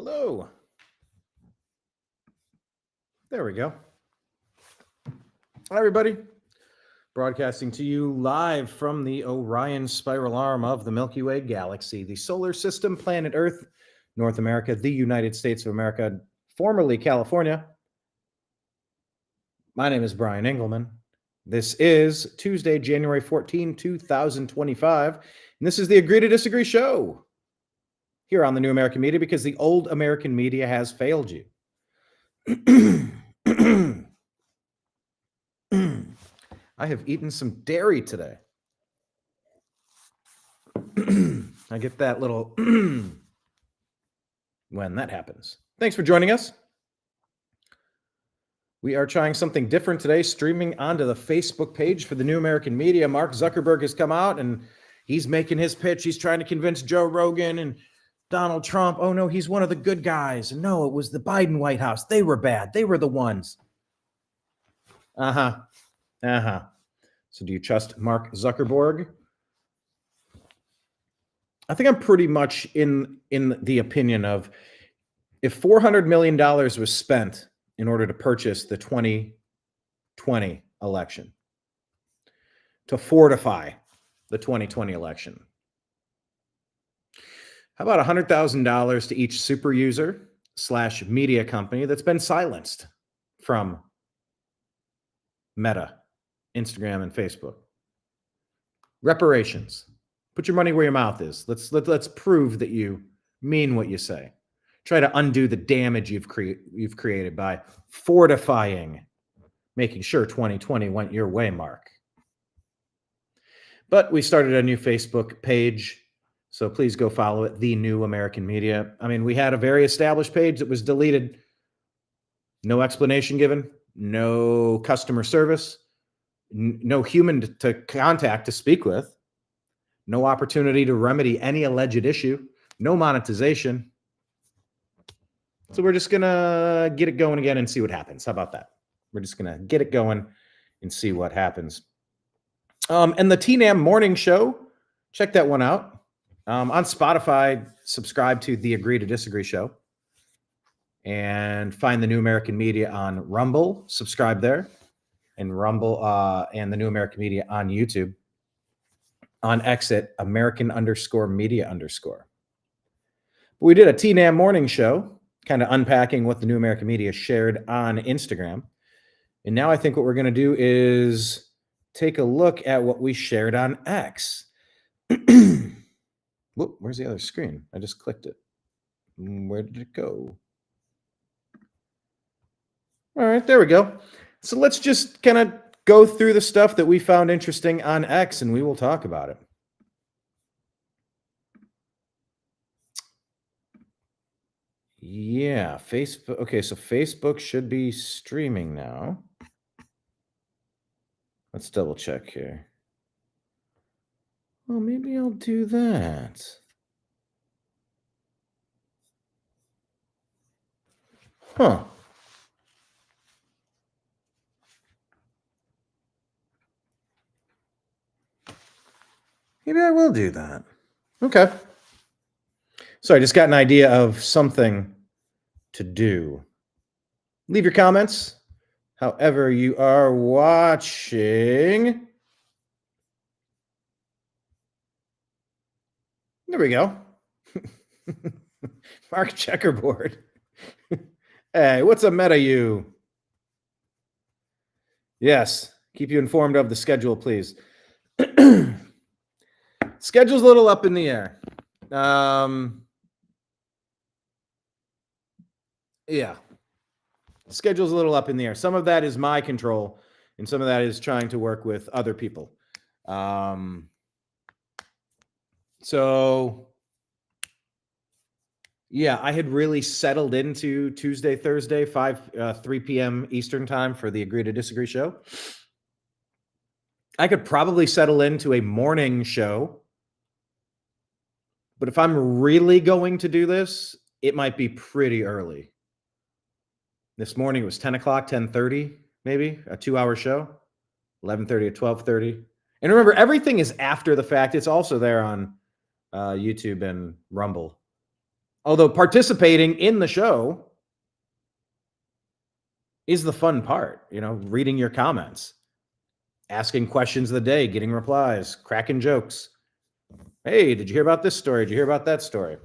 Hello. There we go. Hi, everybody. Broadcasting to you live from the Orion spiral arm of the Milky Way galaxy, the solar system, planet Earth, North America, the United States of America, formerly California. My name is Brian Engelman. This is Tuesday, January 14, 2025, and this is the Agree to Disagree show here on the New American Media because the old American media has failed you. I have eaten some dairy today. I get that little when that happens. Thanks for joining us. We are trying something different today, streaming onto the Facebook page for the New American Media. Mark Zuckerberg has come out and he's making his pitch. He's trying to convince Joe Rogan and Donald Trump. Oh, no, he's one of the good guys. No, it was the Biden White House. They were bad. They were the ones. So do you trust Mark Zuckerberg? I think I'm pretty much in the opinion of if $400 million was spent in order to purchase the 2020 election, to fortify the 2020 election, how about $100,000 to each super user / media company that's been silenced from Meta, Instagram, and Facebook? Reparations. Put your money where your mouth is. Let's prove that you mean what you say. Try to undo the damage you've created by fortifying, making sure 2020 went your way, Mark. But we started a new Facebook page, so please go follow it, The New American Media. I mean, we had a very established page that was deleted. No explanation given, no customer service, no human to contact to speak with, no opportunity to remedy any alleged issue, no monetization. So we're just going to get it going again and see what happens. How about that? We're just going to get it going and see what happens. And the TNAM Morning Show, check that one out. On Spotify, subscribe to the Agree to Disagree show. And find the New American Media on Rumble. Subscribe there. And Rumble and the New American Media on YouTube. On Exit, American_media_. We did a TNAM Morning Show, kind of unpacking what the New American Media shared on Instagram. And now I think what we're going to do is take a look at what we shared on X. Whoop, where's the other screen? I just clicked it. Where did it go? All right, there we go. So let's just kind of go through the stuff that we found interesting on X, and we will talk about it. Yeah, Facebook. Okay, so Facebook should be streaming now. Let's double check here. Well, maybe I'll do that. Huh. Maybe I will do that. Okay. So I just got an idea of something to do. Leave your comments however you are watching. There we go. Mark Checkerboard. Hey, what's a meta you? Yes, keep you informed of the schedule, please. Schedule's a little up in the air. Yeah. Schedule's a little up in the air. Some of that is my control, and some of that is trying to work with other people. So, yeah, I had really settled into Tuesday, Thursday, 3 p.m. Eastern time for the Agree to Disagree show. I could probably settle into a morning show. But if I'm really going to do this, it might be pretty early. This morning it was 10 o'clock, 10:30, maybe, a 2-hour show, 11:30 to 12:30. And remember, everything is after the fact. It's also there on YouTube and Rumble. Although participating in the show is the fun part, reading your comments, asking questions of the day, getting replies, cracking jokes. Hey, did you hear about this story? Did you hear about that story?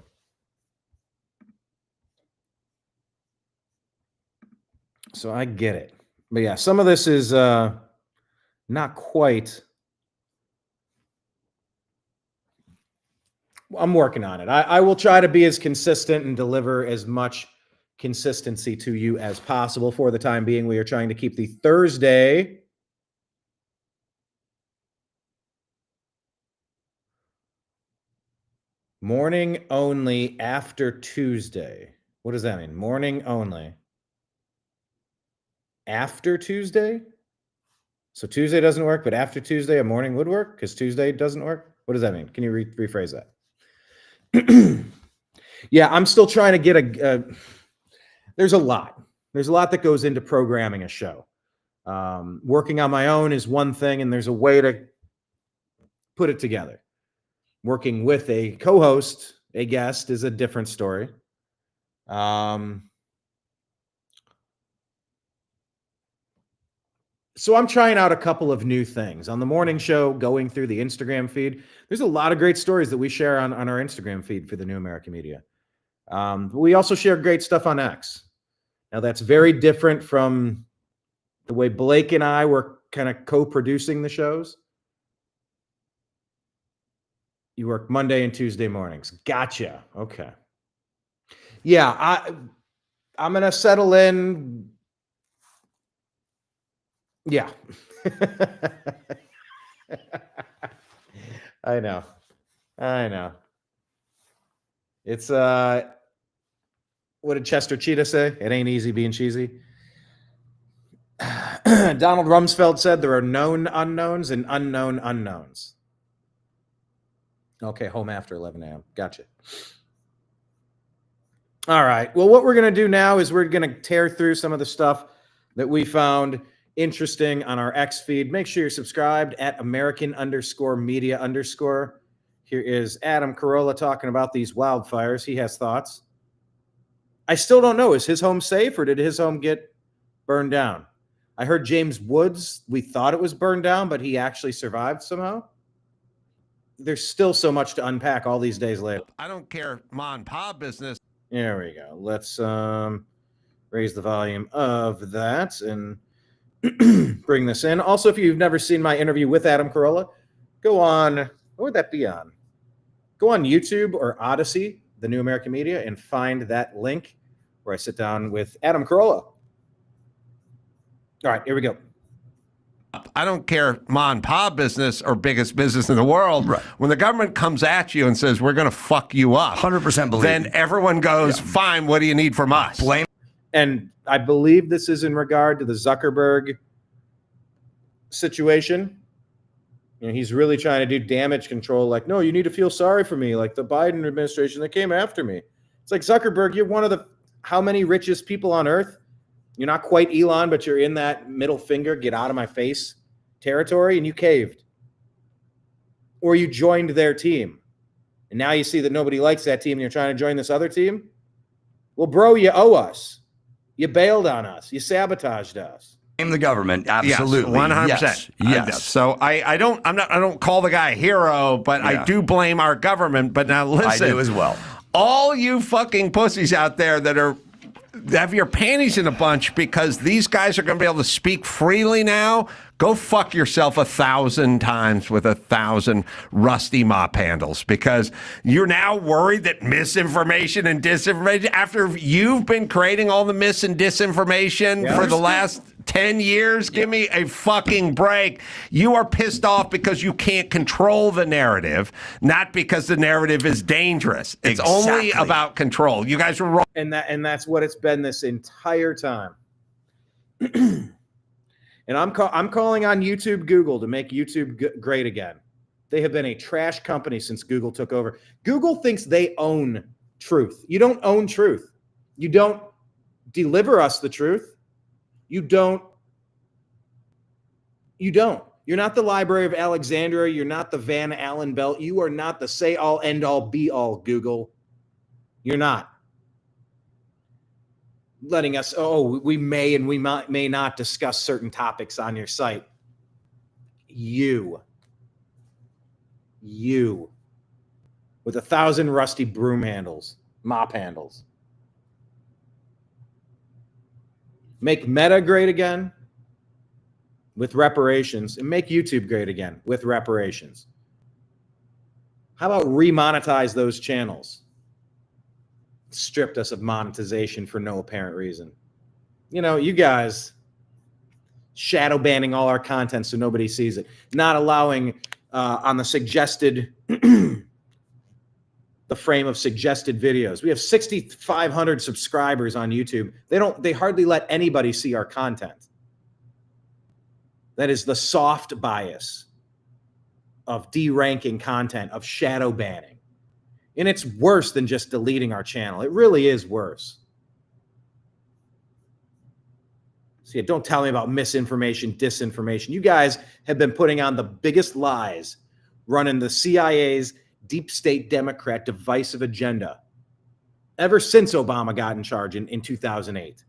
So I get it. But yeah, some of this is not quite. I'm working on it. I will try to be as consistent and deliver as much consistency to you as possible. For the time being, we are trying to keep the Thursday morning only after Tuesday. What does that mean? Morning only after Tuesday? So Tuesday doesn't work, but after Tuesday, a morning would work because Tuesday doesn't work? What does that mean? Can you rephrase that? Yeah, I'm still trying to get there's a lot. There's a lot that goes into programming a show. Working on my own is one thing, and there's a way to put it together. Working with a co-host, a guest, is a different story. So I'm trying out a couple of new things. On the morning show, going through the Instagram feed, there's a lot of great stories that we share on our Instagram feed for the New American Media. But we also share great stuff on X. Now, that's very different from the way Blake and I were kind of co-producing the shows. You work Monday and Tuesday mornings. Gotcha. Okay. Yeah, I'm going to settle in. Yeah. I know. It's what did Chester Cheetah say? It ain't easy being cheesy. Donald Rumsfeld said there are known unknowns and unknown unknowns. Okay, home after 11 a.m. Gotcha. All right. Well, what we're going to do now is we're going to tear through some of the stuff that we found interesting on our X feed. Make sure you're subscribed at American_media_. Here is Adam Carolla talking about these wildfires. He has thoughts. I still don't know. Is his home safe or did his home get burned down? I heard James Woods, we thought it was burned down, but he actually survived somehow. There's still so much to unpack all these days later. I don't care, mom and pop business. There we go. Let's raise the volume of that and bring this in. Also, if you've never seen my interview with Adam Carolla, go on, what would that be on? Go on YouTube or Odyssey, the New American Media, and find that link where I sit down with Adam Carolla. All right, here we go. I don't care, mom and pop business or biggest business in the world. Right. When the government comes at you and says, we're going to fuck you up, 100% believe. then everyone goes, fine, what do you need from us? Blame. And I believe this is in regard to the Zuckerberg situation. He's really trying to do damage control. Like, no, you need to feel sorry for me. Like the Biden administration that came after me. It's like, Zuckerberg, you're one of the how many richest people on earth? You're not quite Elon, but you're in that middle finger, get out of my face territory, and you caved. Or you joined their team. And now you see that nobody likes that team and you're trying to join this other team? Well, bro, you owe us. You bailed on us. You sabotaged us. Blame the government. Absolutely. Yes, 100%. Yes. So I don't call the guy a hero, but I do blame our government. But now listen. I do as well. All you fucking pussies out there that have your panties in a bunch because these guys are going to be able to speak freely now, go fuck yourself 1,000 times with 1,000 rusty mop handles because you're now worried that misinformation and disinformation, after you've been creating all the mis and disinformation for the last 10 years, give me a fucking break. You are pissed off because you can't control the narrative, not because the narrative is dangerous. It's only about control. You guys were wrong. And that's what it's been this entire time. And I'm calling on YouTube, Google to make YouTube great again. They have been a trash company since Google took over. Google thinks they own truth. You don't own truth. You don't deliver us the truth. You don't. You're not the Library of Alexandria. You're not the Van Allen belt. You are not the say all, end all, be all, Google. You're not. letting us, we may and we may not discuss certain topics on your site. You with 1,000 rusty broom handles, mop handles. Make Meta great again with reparations, and make YouTube great again with reparations. How about remonetize those channels? Stripped us of monetization for no apparent reason. You know, you guys shadow banning all our content so nobody sees it, not allowing on the suggested the frame of suggested videos. We have 6,500 subscribers on YouTube. They hardly let anybody see our content. That is the soft bias of deranking content, of shadow banning. And it's worse than just deleting our channel. It really is worse. So yeah, don't tell me about misinformation, disinformation. You guys have been putting on the biggest lies, running the CIA's deep state Democrat divisive agenda ever since Obama got in charge in 2008.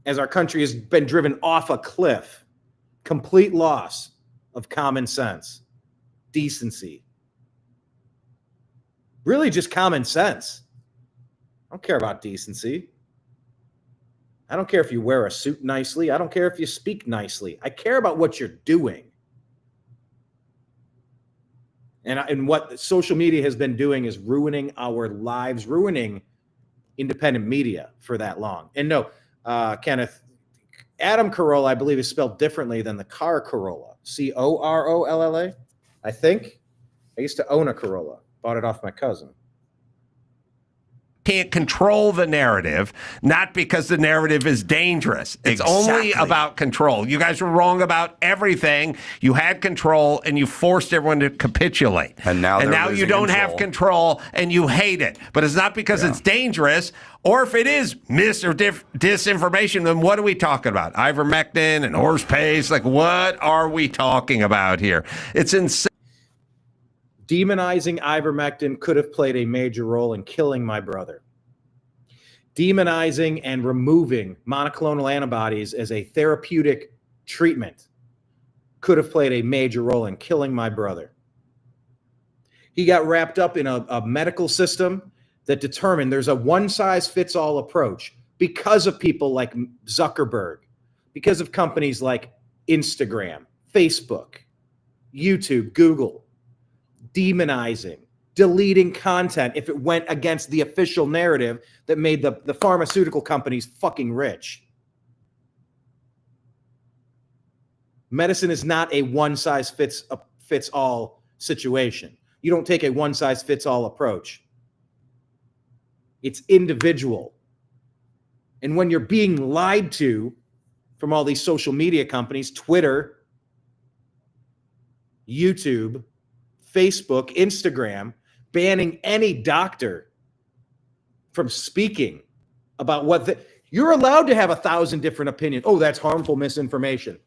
As our country has been driven off a cliff, complete loss of common sense, decency, really just common sense. I don't care about decency. I don't care if you wear a suit nicely. I don't care if you speak nicely. I care about what you're doing. And what social media has been doing is ruining our lives, ruining independent media for that long. And no, Kenneth, Adam Carolla, I believe, is spelled differently than the car Corolla. Corolla, I think. I used to own a Corolla. Bought it off my cousin. Can't control the narrative, not because the narrative is dangerous. It's only about control. You guys were wrong about everything. You had control, and you forced everyone to capitulate. And now you don't have control, and you hate it. But it's not because it's dangerous, or if it is mis or disinformation, then what are we talking about? Ivermectin and horse paste? Like, what are we talking about here? It's insane. Demonizing ivermectin could have played a major role in killing my brother. Demonizing and removing monoclonal antibodies as a therapeutic treatment could have played a major role in killing my brother. He got wrapped up in a medical system that determined there's a one-size-fits-all approach because of people like Zuckerberg, because of companies like Instagram, Facebook, YouTube, Google, demonizing, deleting content if it went against the official narrative that made the pharmaceutical companies fucking rich. Medicine is not a one-size-fits-all situation. You don't take a one-size-fits-all approach. It's individual. And when you're being lied to from all these social media companies, Twitter, YouTube, Facebook, Instagram, banning any doctor from speaking about you're allowed to have 1,000 different opinions. Oh, that's harmful misinformation.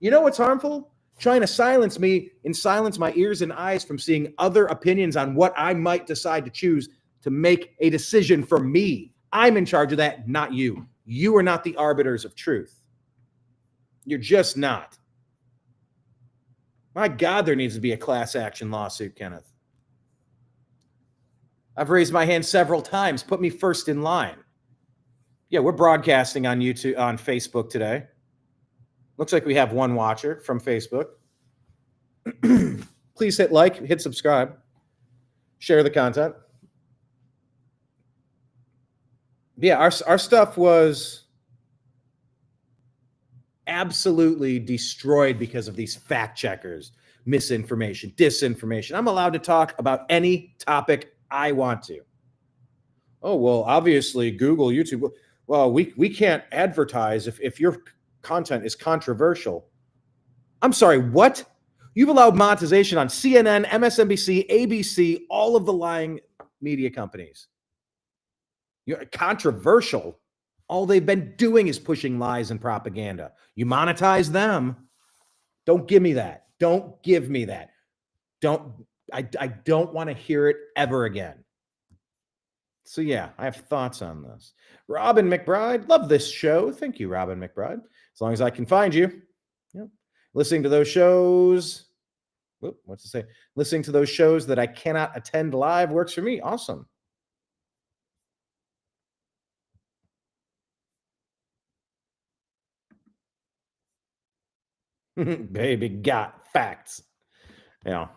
You know what's harmful? Trying to silence me and silence my ears and eyes from seeing other opinions on what I might decide to choose to make a decision for me. I'm in charge of that, not you. You are not the arbiters of truth. You're just not. My God, there needs to be a class action lawsuit, Kenneth. I've raised my hand several times. Put me first in line. Yeah, we're broadcasting on YouTube, on Facebook today. Looks like we have one watcher from Facebook. Please hit like, hit subscribe, share the content. Yeah, our stuff was absolutely destroyed because of these fact checkers, misinformation, disinformation. I'm allowed to talk about any topic I want to. Oh, well, obviously Google, YouTube. Well, we can't advertise if your content is controversial. I'm sorry, what? You've allowed monetization on CNN, MSNBC, ABC, all of the lying media companies. You're controversial. All they've been doing is pushing lies and propaganda. You monetize them. Don't give me that. Don't give me that. I don't want to hear it ever again. So yeah, I have thoughts on this. Robin McBride, love this show. Thank you, Robin McBride. As long as I can find you. Yep. Listening to those shows. What's it say? Listening to those shows that I cannot attend live works for me. Awesome. Baby got facts. Yeah.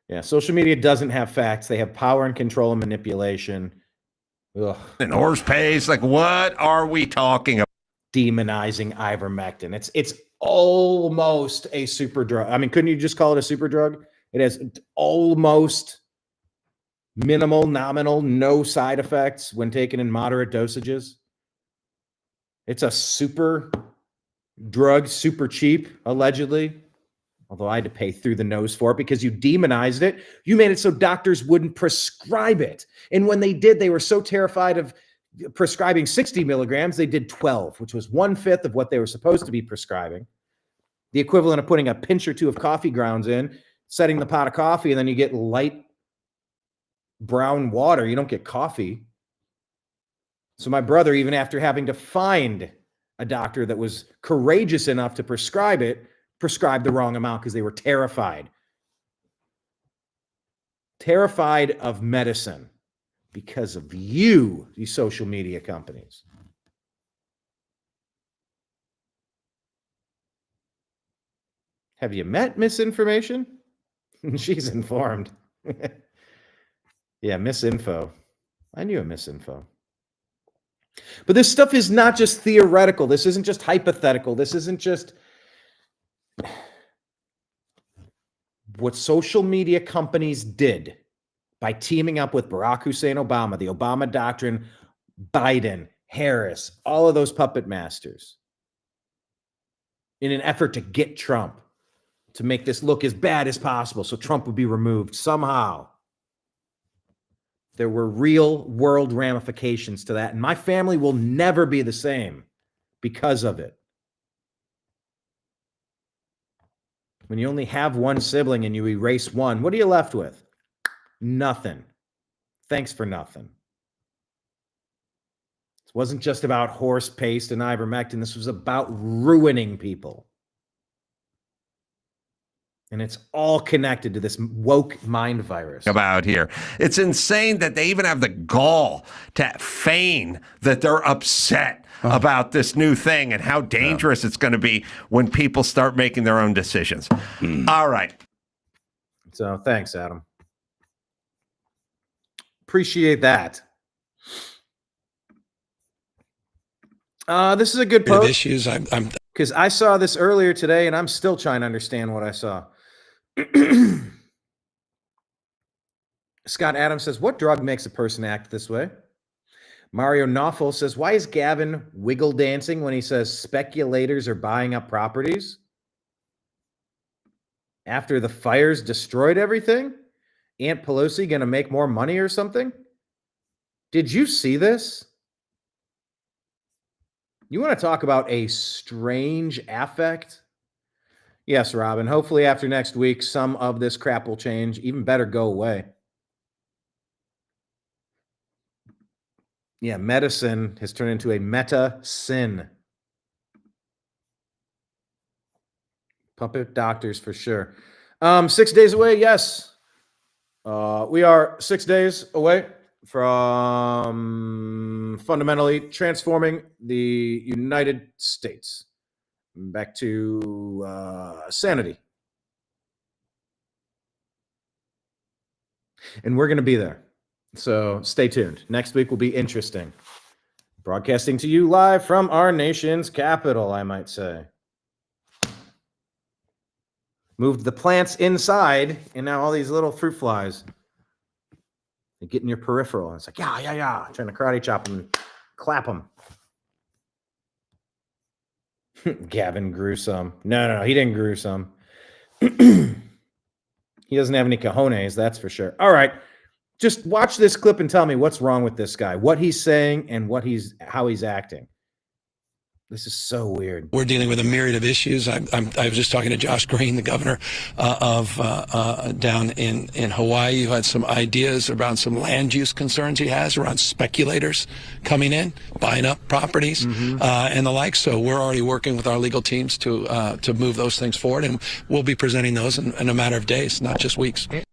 Yeah. Social media doesn't have facts. They have power and control and manipulation. Ugh. And horse pays. Like, what are we talking about? Demonizing ivermectin. It's almost a super drug. I mean, couldn't you just call it a super drug? It has almost minimal, nominal, no side effects when taken in moderate dosages. It's a super drug, super cheap, allegedly. Although I had to pay through the nose for it because you demonized it. You made it so doctors wouldn't prescribe it. And when they did, they were so terrified of prescribing 60 milligrams, they did 12, which was 1/5 of what they were supposed to be prescribing. The equivalent of putting a pinch or two of coffee grounds in, setting the pot of coffee, and then you get light brown water. You don't get coffee. So my brother, even after having to find a doctor that was courageous enough to prescribe it, prescribed the wrong amount because they were terrified. Terrified of medicine because of you, these social media companies. Have you met misinformation? She's informed. Yeah, misinfo. I knew a misinfo. But this stuff is not just theoretical. This isn't just hypothetical. This isn't just what social media companies did by teaming up with Barack Hussein Obama, the Obama doctrine, Biden, Harris, all of those puppet masters, in an effort to get Trump, to make this look as bad as possible so Trump would be removed somehow. There were real world ramifications to that, and my family will never be the same because of it. When you only have one sibling and you erase one, what are you left with? Nothing. Thanks for nothing. This wasn't just about horse paste and ivermectin. This was about ruining people. And it's all connected to this woke mind virus. About here. It's insane that they even have the gall to feign that they're upset about this new thing and how dangerous it's going to be when people start making their own decisions. All right. So thanks, Adam. Appreciate that. This is a good post. Issues. I'm because I saw this earlier today and I'm still trying to understand what I saw. Scott Adams says, what drug makes a person act this way? Mario Knopfel says, why is Gavin wiggle dancing when he says speculators are buying up properties? After the fires destroyed everything? Aunt Pelosi going to make more money or something? Did you see this? You want to talk about a strange affect? Yes, Robin. Hopefully after next week, some of this crap will change. Even better, go away. Yeah, medicine has turned into a meta sin. Puppet doctors for sure. 6 days away, yes. We are 6 days away from fundamentally transforming the United States back to sanity. And we're going to be there. So stay tuned. Next week will be interesting. Broadcasting to you live from our nation's capital, I might say. Moved the plants inside, and now all these little fruit flies, they get in your peripheral. And it's like, yeah. Trying to karate chop them and clap them. Gavin grew some. No, he didn't grew some. He doesn't have any cojones, that's for sure. All right. Just watch this clip and tell me what's wrong with this guy, what he's saying, and how he's acting. This is so weird. We're dealing with a myriad of issues. I was just talking to Josh Green, the governor of down in Hawaii, who had some ideas around some land use concerns he has around speculators coming in, buying up properties, and the like. So we're already working with our legal teams to move those things forward, and we'll be presenting those in a matter of days, not just weeks. Did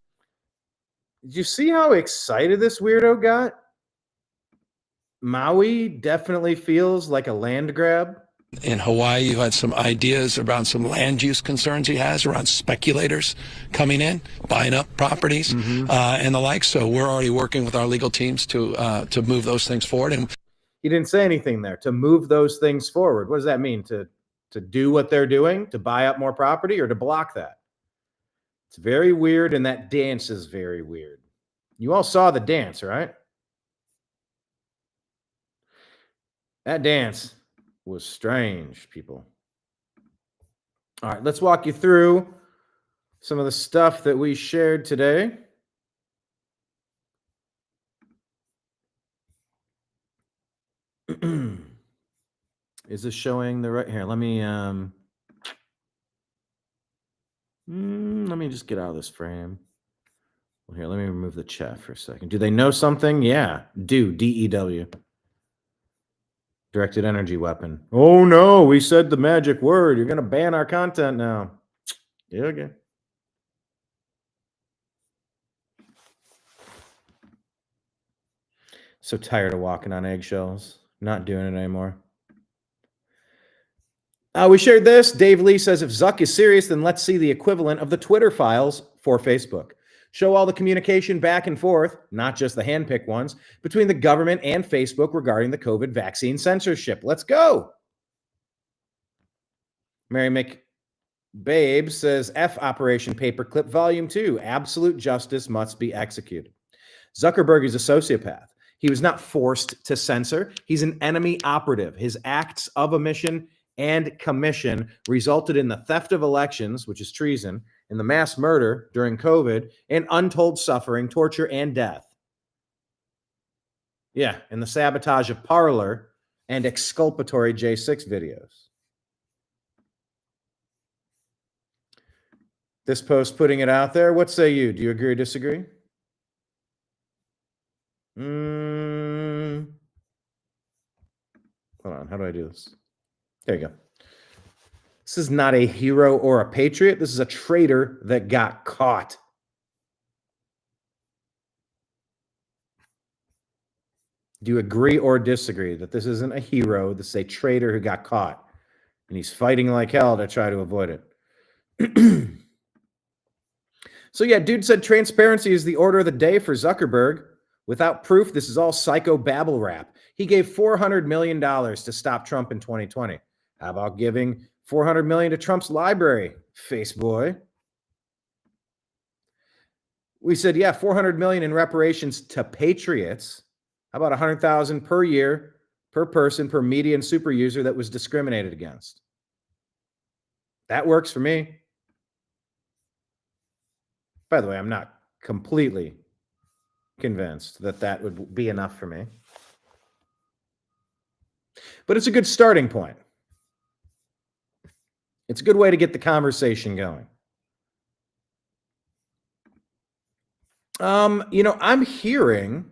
you see how excited this weirdo got? Maui definitely feels like a land grab. In Hawaii, you had some ideas around some land use concerns he has around speculators coming in, buying up properties, and the like. So we're already working with our legal teams to move those things forward. And he didn't say anything there. To move those things forward. What does that mean? To do what they're doing, to buy up more property, or to block that? It's very weird, and that dance is very weird. You all saw the dance, right? That dance was strange, people. All right, let's walk you through some of the stuff that we shared today. Is this showing the right here? Let me just get out of this frame. Well, here, let me remove the chat for a second. Do they know something? Yeah, DEW. Directed energy weapon. Oh no, we said the magic word. You're gonna ban our content now. Yeah, okay. So tired of walking on eggshells. Not doing it anymore. We shared this. Dave Lee says, if Zuck is serious, then let's see the equivalent of the Twitter files for Facebook. Show all the communication back and forth, not just the handpicked ones, between the government and Facebook regarding the COVID vaccine censorship. Let's go. Mary McBabe says, F Operation Paperclip Volume 2. Absolute justice must be executed. Zuckerberg is a sociopath. He was not forced to censor. He's an enemy operative. His acts of omission and commission resulted in the theft of elections, which is treason, in the mass murder during COVID, and untold suffering, torture, and death. Yeah, and the sabotage of Parler and exculpatory J6 videos. This post putting it out there. What say you? Do you agree or disagree? Hold on. How do I do this? There you go. This is not a hero or a patriot. This is a traitor that got caught. Do you agree or disagree that this isn't a hero? This is a traitor who got caught, and he's fighting like hell to try to avoid it. So yeah, dude said transparency is the order of the day for Zuckerberg. Without proof, this is all psycho babble rap. He gave $400 million to stop Trump in 2020. How about giving $400 million to Trump's library, face boy? We said, yeah, $400 million in reparations to patriots. How about $100,000 per year, per person, per media and super user that was discriminated against? That works for me. By the way, I'm not completely convinced that that would be enough for me. But it's a good starting point. It's a good way to get the conversation going. I'm hearing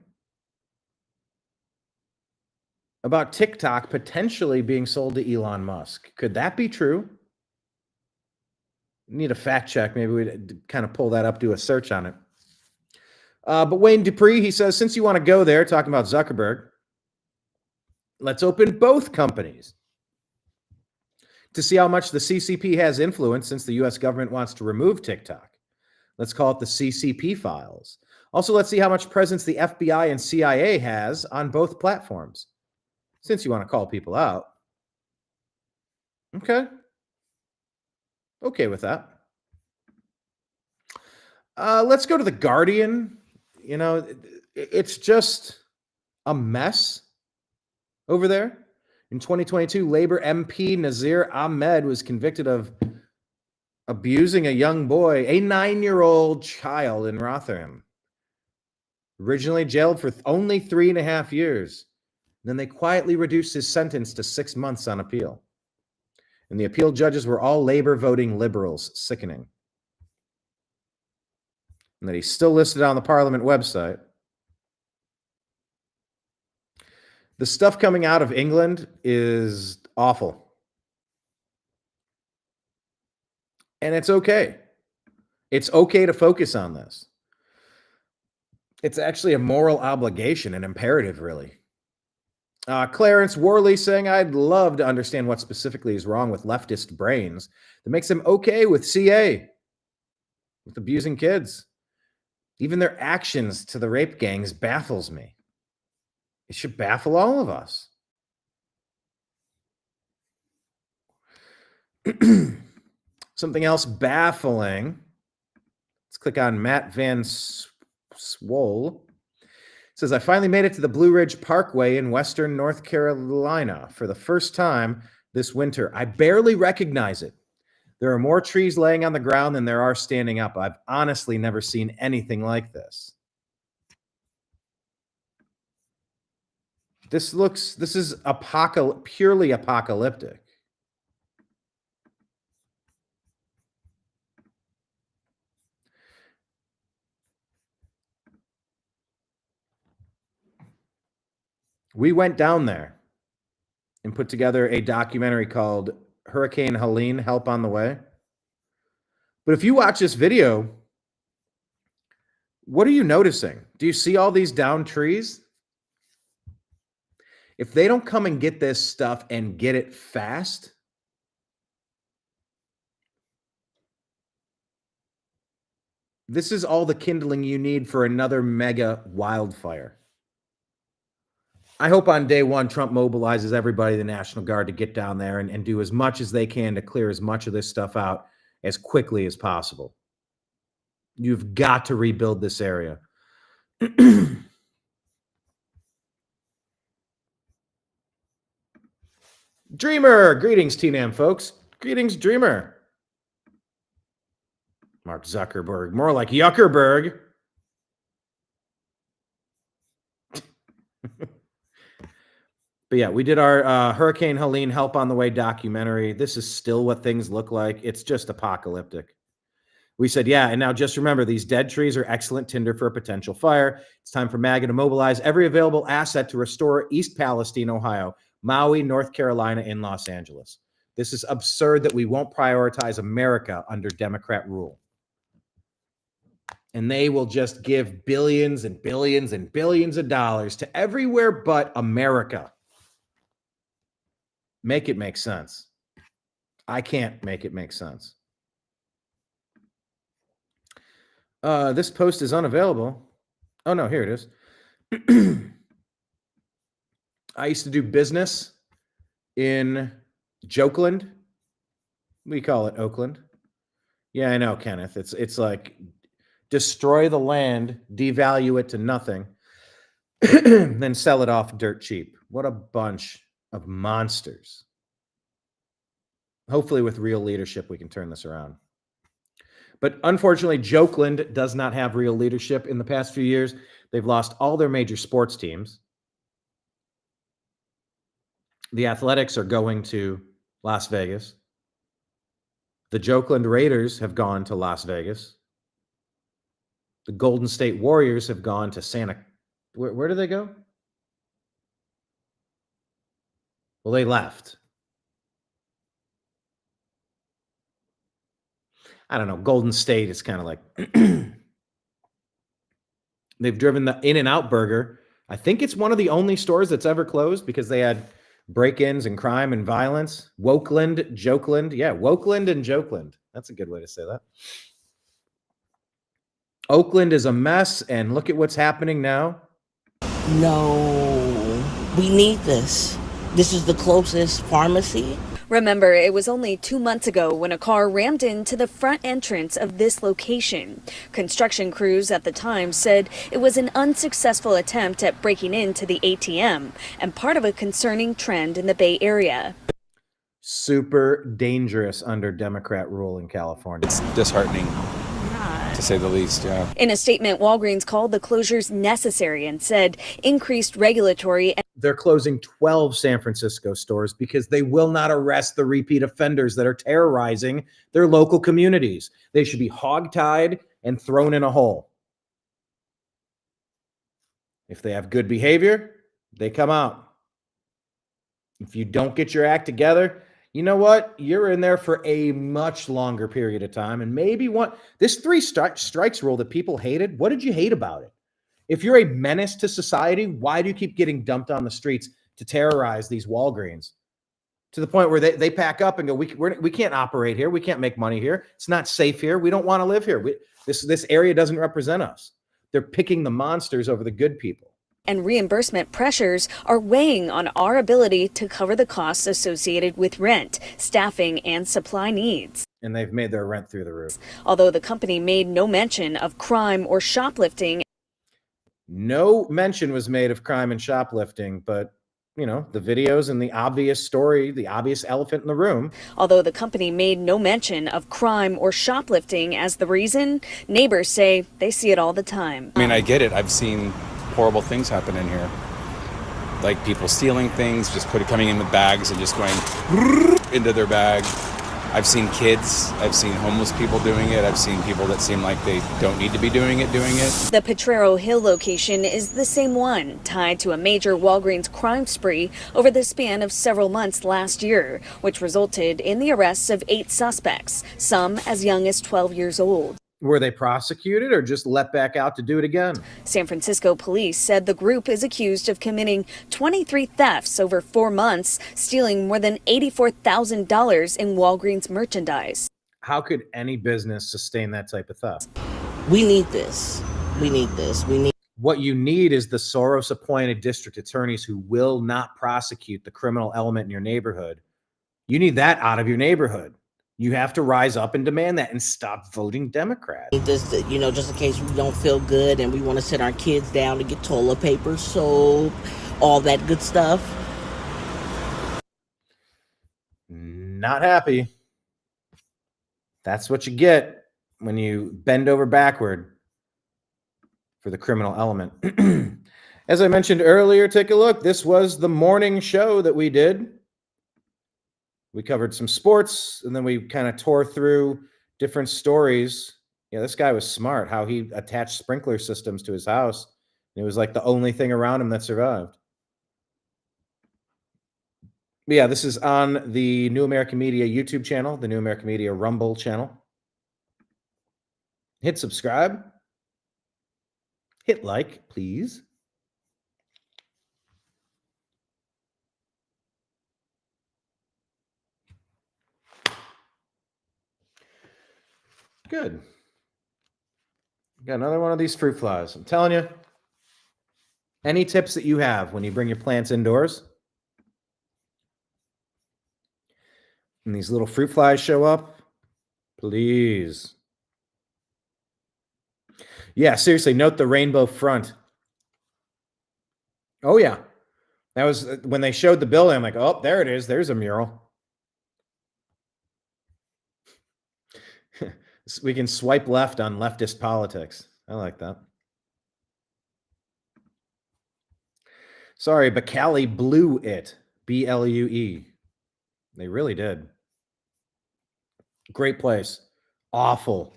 about TikTok potentially being sold to Elon Musk. Could that be true? Need a fact check. Maybe we'd kind of pull that up, do a search on it. But Wayne Dupree, he says, since you want to go there, talking about Zuckerberg, let's open both companies to see how much the CCP has influence since the U.S. government wants to remove TikTok. Let's call it the CCP files. Also, let's see how much presence the FBI and CIA has on both platforms, since you want to call people out. Okay with that. Let's go to The Guardian. It's just a mess over there. In 2022, Labor MP Nazir Ahmed was convicted of abusing a young boy, a 9-year-old child in Rotherham. Originally jailed for only 3.5 years. Then they quietly reduced his sentence to 6 months on appeal. And the appeal judges were all labor voting liberals. Sickening. And that he's still listed on the Parliament website. The stuff coming out of England is awful. And it's okay. It's okay to focus on this. It's actually a moral obligation, an imperative, really. Clarence Worley saying, I'd love to understand what specifically is wrong with leftist brains that makes them okay with CA, with abusing kids. Even their actions to the rape gangs baffles me. It should baffle all of us. Something else baffling. Let's click on Matt Van Swole. It says, I finally made it to the Blue Ridge Parkway in Western North Carolina for the first time this winter. I barely recognize it. There are more trees laying on the ground than there are standing up. I've honestly never seen anything like this. This is purely apocalyptic. We went down there and put together a documentary called Hurricane Helene, Help on the Way. But if you watch this video, what are you noticing? Do you see all these downed trees? If they don't come and get this stuff and get it fast, this is all the kindling you need for another mega wildfire. I hope on day one, Trump mobilizes everybody, the National Guard, to get down there and do as much as they can to clear as much of this stuff out as quickly as possible. You've got to rebuild this area. Dreamer, greetings, TNAM folks. Greetings, Dreamer. Mark Zuckerberg, more like Yuckerberg. But yeah, we did our Hurricane Helene Help on the Way documentary. This is still what things look like. It's just apocalyptic. We said, yeah, and now just remember, these dead trees are excellent tinder for a potential fire. It's time for MAGA to mobilize every available asset to restore East Palestine, Ohio, Maui, North Carolina, and Los Angeles. This is absurd that we won't prioritize America under Democrat rule. And they will just give billions and billions and billions of dollars to everywhere but America. Make it make sense. I can't make it make sense. This post is unavailable. Oh, no, here it is. I used to do business in Jokeland. We call it Oakland. Yeah, I know, Kenneth. It's like destroy the land, devalue it to nothing, then sell it off dirt cheap. What a bunch of monsters. Hopefully with real leadership, we can turn this around. But unfortunately, Jokeland does not have real leadership. In the past few years, they've lost all their major sports teams. The Athletics are going to Las Vegas. The Jokeland Raiders have gone to Las Vegas. The Golden State Warriors have gone to Santa. Where do they go? Well, they left. I don't know. Golden State is kind of like they've driven the In-N-Out Burger. I think it's one of the only stores that's ever closed because they had break-ins and crime and violence. Wokeland, Jokeland. Yeah, Wokeland and Jokeland. That's a good way to say that. Oakland is a mess, and look at what's happening now. No, we need this. This is the closest pharmacy. Remember, it was only 2 months ago when a car rammed into the front entrance of this location. Construction crews at the time said it was an unsuccessful attempt at breaking into the ATM and part of a concerning trend in the Bay Area. Super dangerous under Democrat rule in California. It's disheartening, to say the least, yeah. In a statement, Walgreens called the closures necessary and said increased regulatory. they're closing 12 San Francisco stores because they will not arrest the repeat offenders that are terrorizing their local communities. They should be hogtied and thrown in a hole. If they have good behavior, they come out. If you don't get your act together, you know what? You're in there for a much longer period of time. And maybe this 3 strikes rule that people hated, what did you hate about it? If you're a menace to society, why do you keep getting dumped on the streets to terrorize these Walgreens? To the point where they pack up and go, we can't operate here. We can't make money here. It's not safe here. We don't want to live here. This area doesn't represent us. They're picking the monsters over the good people. And reimbursement pressures are weighing on our ability to cover the costs associated with rent, staffing, and supply needs. And they've made their rent through the roof. Although the company made no mention of crime or shoplifting. No mention was made of crime and shoplifting, but you know, the videos and the obvious story, the obvious elephant in the room. Although the company made no mention of crime or shoplifting as the reason, neighbors say they see it all the time. I mean, I get it. I've seen horrible things happen in here. Like people stealing things, just coming in with bags and just going into their bag. I've seen kids, I've seen homeless people doing it, I've seen people that seem like they don't need to be doing it. The Potrero Hill location is the same one, tied to a major Walgreens crime spree over the span of several months last year, which resulted in the arrests of 8 suspects, some as young as 12 years old. Were they prosecuted or just let back out to do it again? San Francisco police said the group is accused of committing 23 thefts over 4 months, stealing more than $84,000 in Walgreens merchandise. How could any business sustain that type of theft? We need this. We need this. We need. What you need is the Soros-appointed district attorneys who will not prosecute the criminal element in your neighborhood. You need that out of your neighborhood. You have to rise up and demand that and stop voting Democrat. This, you know, just in case we don't feel good and we want to sit our kids down to get toilet paper, soap, all that good stuff. Not happy. That's what you get when you bend over backward for the criminal element. As I mentioned earlier, take a look. This was the morning show that we did. We covered some sports, and then we kind of tore through different stories. Yeah, this guy was smart, how he attached sprinkler systems to his house. It was like the only thing around him that survived. But yeah, this is on the New American Media YouTube channel, the New American Media Rumble channel. Hit subscribe. Hit like, please. Good. Got another one of these fruit flies. I'm telling you, any tips that you have when you bring your plants indoors and these little fruit flies show up, please. Yeah, seriously, note the rainbow front. Oh, yeah. That was when they showed the building. I'm like, oh, there it is. There's a mural. We can swipe left on leftist politics. I like that. Sorry, but Cali blew it. B-L-U-E. They really did. Great place. Awful,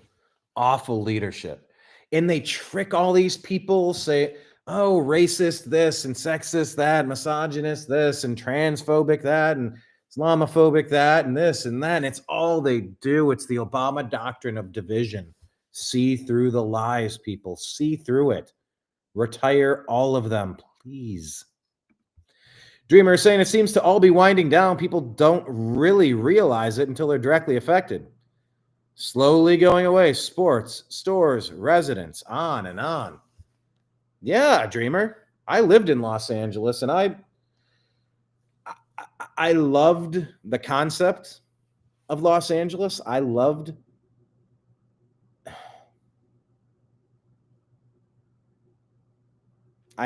awful leadership. And they trick all these people, say, oh, racist this and sexist that, misogynist this and transphobic that and Islamophobic that and this and that. And it's all they do. It's the Obama doctrine of division. See through the lies, people. See through it. Retire all of them, please. Dreamer is saying it seems to all be winding down. People don't really realize it until they're directly affected. Slowly going away. Sports, stores, residents, on and on. Yeah, Dreamer. I lived in Los Angeles, and I loved the concept of Los Angeles. I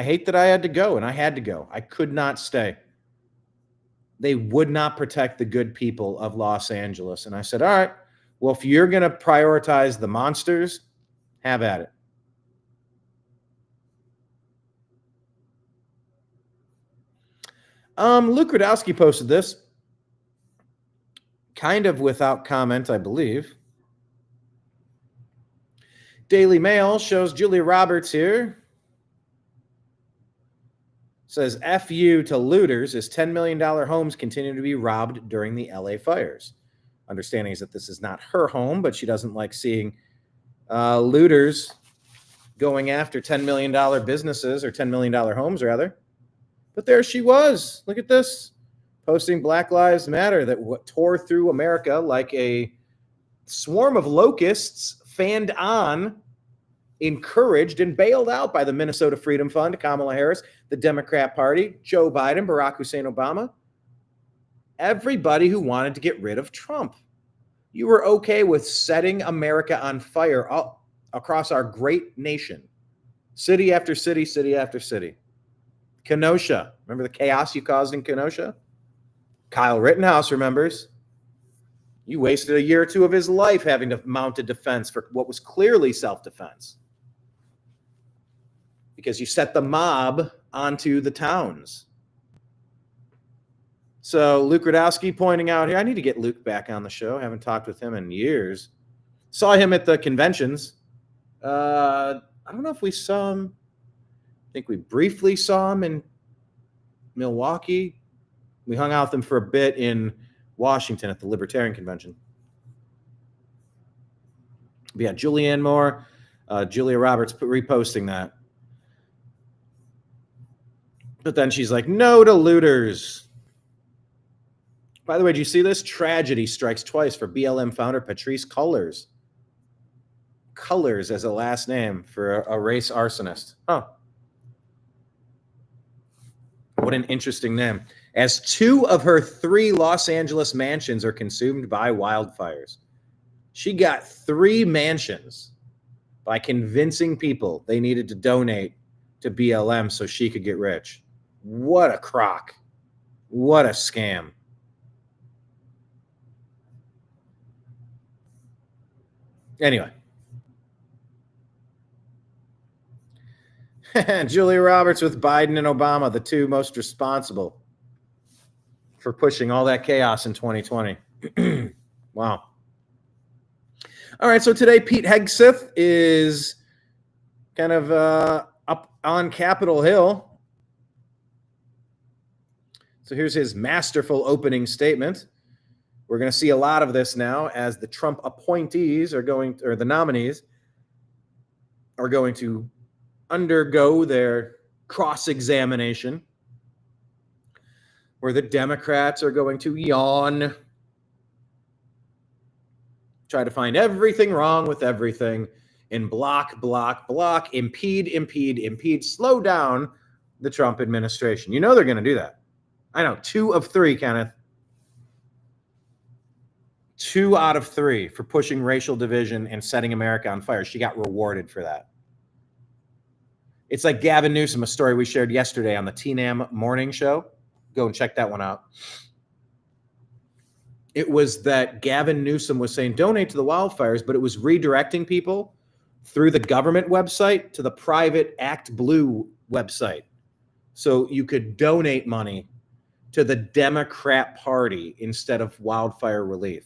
hate that I had to go, and I had to go. I could not stay. They would not protect the good people of Los Angeles. And I said, all right, well, if you're going to prioritize the monsters, have at it. Luke Rudowski posted this, kind of without comment, I believe. Daily Mail shows Julia Roberts here. Says, F you to looters as $10 million homes continue to be robbed during the LA fires. Understanding is that this is not her home, but she doesn't like seeing looters going after $10 million businesses, or $10 million homes, rather. But there she was. Look at this. Posting Black Lives Matter that tore through America like a swarm of locusts, fanned on, encouraged, and bailed out by the Minnesota Freedom Fund, Kamala Harris, the Democrat Party, Joe Biden, Barack Hussein Obama. Everybody who wanted to get rid of Trump. You were okay with setting America on fire all across our great nation. City after city, city after city. Kenosha. Remember the chaos you caused in Kenosha? Kyle Rittenhouse remembers. You wasted a year or two of his life having to mount a defense for what was clearly self-defense. Because you set the mob onto the towns. So Luke Rudowski pointing out here, I need to get Luke back on the show. I haven't talked with him in years. Saw him at the conventions. I don't know if we saw him. I think we briefly saw him in Milwaukee. We hung out with him for a bit in Washington at the Libertarian Convention. But yeah, Julianne Moore, Julia Roberts reposting that. But then she's like, no to looters. By the way, do you see this? Tragedy strikes twice for BLM founder Patrisse Cullors. Cullors as a last name for a race arsonist. Huh. What an interesting name. As 2 of her 3 Los Angeles mansions are consumed by wildfires. She got 3 mansions by convincing people they needed to donate to BLM so she could get rich. What a crock. What a scam. Anyway. Julia Roberts with Biden and Obama, the 2 most responsible for pushing all that chaos in 2020. Wow. All right, so today Pete Hegseth is kind of up on Capitol Hill. So here's his masterful opening statement. We're going to see a lot of this now as the Trump appointees are going, or the nominees are going to undergo their cross-examination, where the Democrats are going to yawn, try to find everything wrong with everything, and block, impede, slow down the Trump administration. You know they're going to do that. I know, 2 of 3, Kenneth. 2 out of 3 for pushing racial division and setting America on fire. She got rewarded for that. It's like Gavin Newsom, a story we shared yesterday on the TNAM morning show. Go and check that one out. It was that Gavin Newsom was saying, donate to the wildfires, but it was redirecting people through the government website to the private Act Blue website. So you could donate money to the Democrat Party instead of wildfire relief.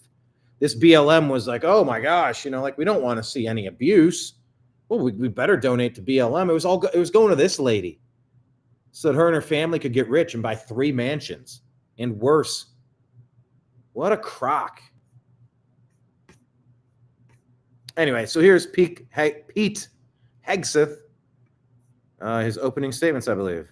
This BLM was like, oh my gosh, like we don't want to see any abuse. Well, we better donate to BLM. It was going to this lady so that her and her family could get rich and buy 3 mansions and worse. What a crock. Anyway, so here's Pete Hegseth, his opening statements, I believe.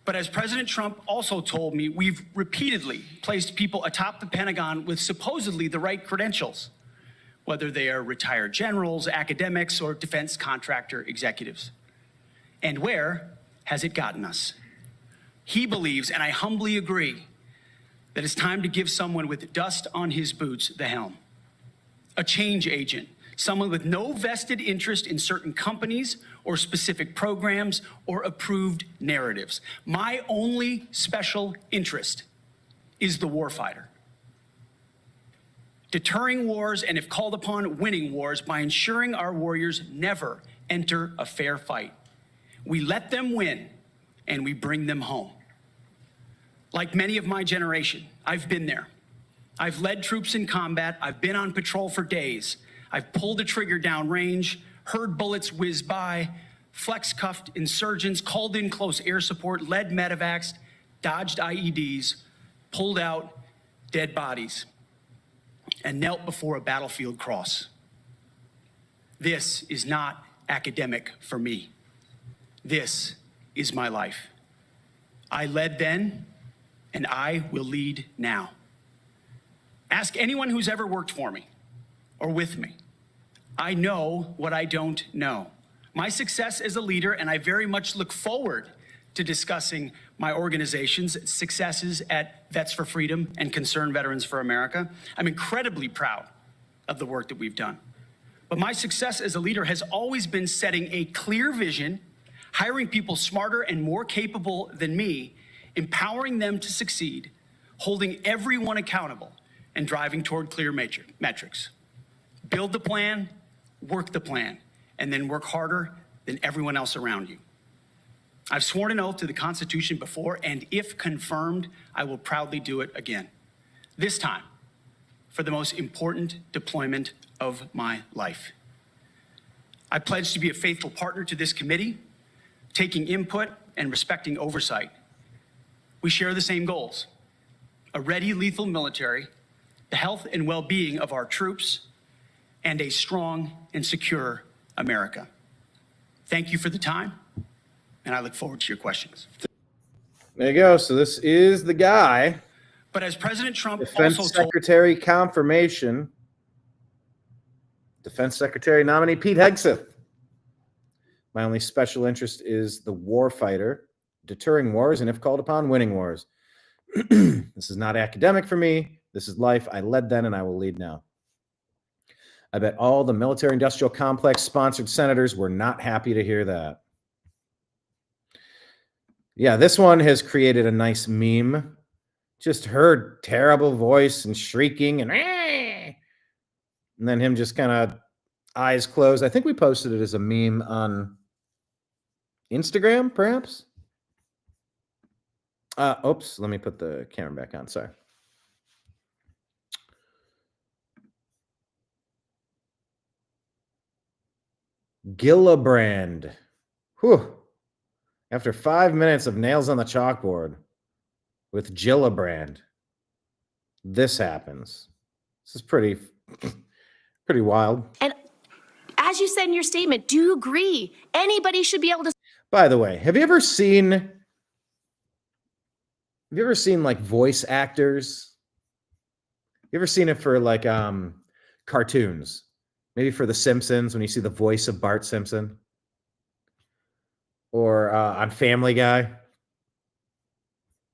But as President Trump also told me, we've repeatedly placed people atop the Pentagon with supposedly the right credentials, whether they are retired generals, academics, or defense contractor executives. And where has it gotten us? He believes, and I humbly agree, that it's time to give someone with dust on his boots the helm. A change agent, someone with no vested interest in certain companies or specific programs or approved narratives. My only special interest is the warfighter. Deterring wars, and if called upon, winning wars by ensuring our warriors never enter a fair fight. We let them win, and we bring them home. Like many of my generation, I've been there. I've led troops in combat. I've been on patrol for days. I've pulled a trigger downrange, heard bullets whiz by, flex-cuffed insurgents, called in close air support, led medevacs, dodged IEDs, pulled out dead bodies, and knelt before a battlefield cross. This is not academic for me. This is my life. I led then, and I will lead now. Ask anyone who's ever worked for me or with me. I know what I don't know. My success as a leader, and I very much look forward to discussing my organization's successes at Vets for Freedom and Concerned Veterans for America. I'm incredibly proud of the work that we've done. But my success as a leader has always been setting a clear vision, hiring people smarter and more capable than me, empowering them to succeed, holding everyone accountable, and driving toward clear metrics. Build the plan, work the plan, and then work harder than everyone else around you. I've sworn an oath to the Constitution before, and if confirmed, I will proudly do it again. This time, for the most important deployment of my life. I pledge to be a faithful partner to this committee, taking input and respecting oversight. We share the same goals: a ready, lethal military, the health and well-being of our troops, and a strong and secure America. Thank you for the time, and I look forward to your questions. There you go. So this is the guy. But as President Trump Defense also told... Secretary confirmation. Defense Secretary nominee Pete Hegseth. My only special interest is the war fighter, deterring wars, and if called upon, winning wars. This is not academic for me. This is life. I led then, and I will lead now. I bet all the military-industrial complex-sponsored senators were not happy to hear that. Yeah, this one has created a nice meme. Just her terrible voice and shrieking and then him just kind of eyes closed. I think we posted it as a meme on Instagram, perhaps. Oops, let me put the camera back on. Sorry. Gillibrand. Whew. After 5 minutes of nails on the chalkboard with Gillibrand, this happens. This is pretty wild. And as you said in your statement, do you agree anybody should be able to... By the way, have you ever seen like voice actors? You ever seen it for like cartoons? Maybe for The Simpsons, when you see the voice of Bart Simpson. Or on Family Guy.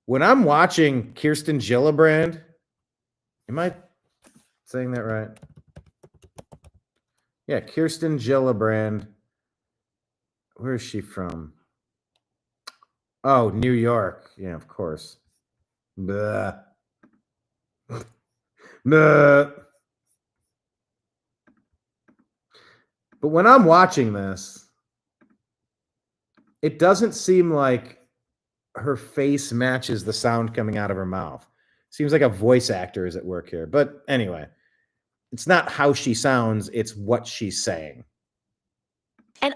When I'm watching Kirsten Gillibrand, am I saying that right? Yeah, Kirsten Gillibrand. Where is she from? Oh, New York. Yeah, of course. Blah. Blah. But when I'm watching this, it doesn't seem like her face matches the sound coming out of her mouth. Seems like a voice actor is at work here. But anyway, it's not how she sounds, it's what she's saying. And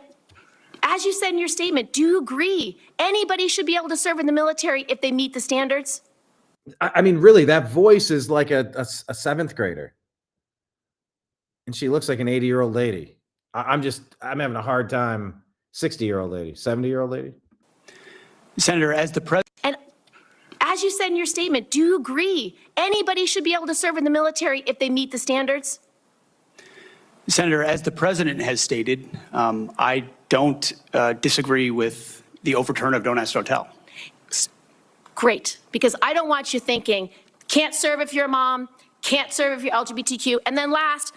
as you said in your statement, do you agree anybody should be able to serve in the military if they meet the standards? I mean, really, that voice is like a seventh grader. And she looks like an 80-year-old lady. I'm having a hard time. 60-year-old lady, 70-year-old lady. Senator, as the president... And as you said in your statement, do you agree anybody should be able to serve in the military if they meet the standards? Senator, as the president has stated, I don't disagree with the overturn of Don't Ask, Don't Tell. Great, because I don't want you thinking, can't serve if you're a mom, can't serve if you're LGBTQ, and then last,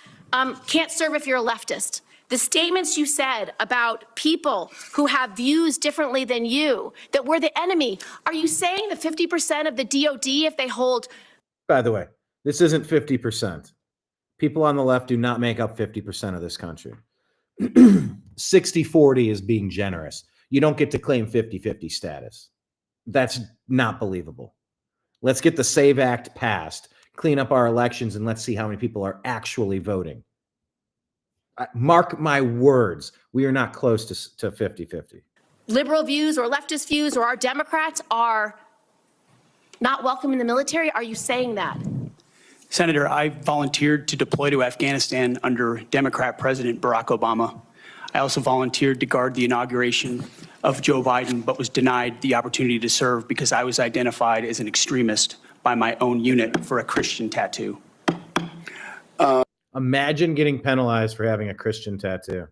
can't serve if you're a leftist. The statements you said about people who have views differently than you, that we're the enemy, are you saying that 50% of the DOD, if they hold... By the way, this isn't 50%. People on the left do not make up 50% of this country. 60-40 is being generous. You don't get to claim 50-50 status. That's not believable. Let's get the SAVE Act passed, clean up our elections, and let's see how many people are actually voting. Mark my words, we are not close to 50-50. Liberal views or leftist views or our Democrats are not welcome in the military? Are you saying that? Senator, I volunteered to deploy to Afghanistan under Democrat President Barack Obama. I also volunteered to guard the inauguration of Joe Biden, but was denied the opportunity to serve because I was identified as an extremist by my own unit for a Christian tattoo. Imagine getting penalized for having a Christian tattoo.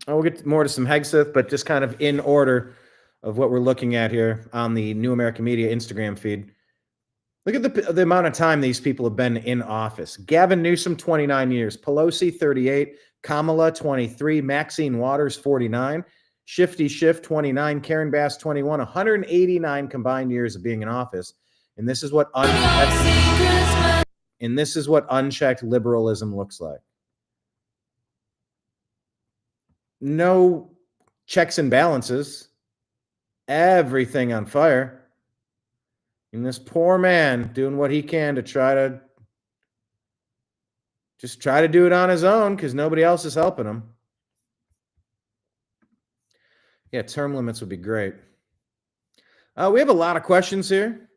We'll get more to some Hegseth, but just kind of in order of what we're looking at here on the New American Media Instagram feed. Look at the amount of time these people have been in office. Gavin Newsom, 29 years. Pelosi, 38. Kamala, 23. Maxine Waters, 49. Shifty Schiff, 29. Karen Bass, 21. 189 combined years of being in office. And this is what unchecked liberalism looks like. No checks and balances. Everything on fire. And this poor man doing what he can to try to do it on his own because nobody else is helping him. Yeah, term limits would be great. We have a lot of questions here.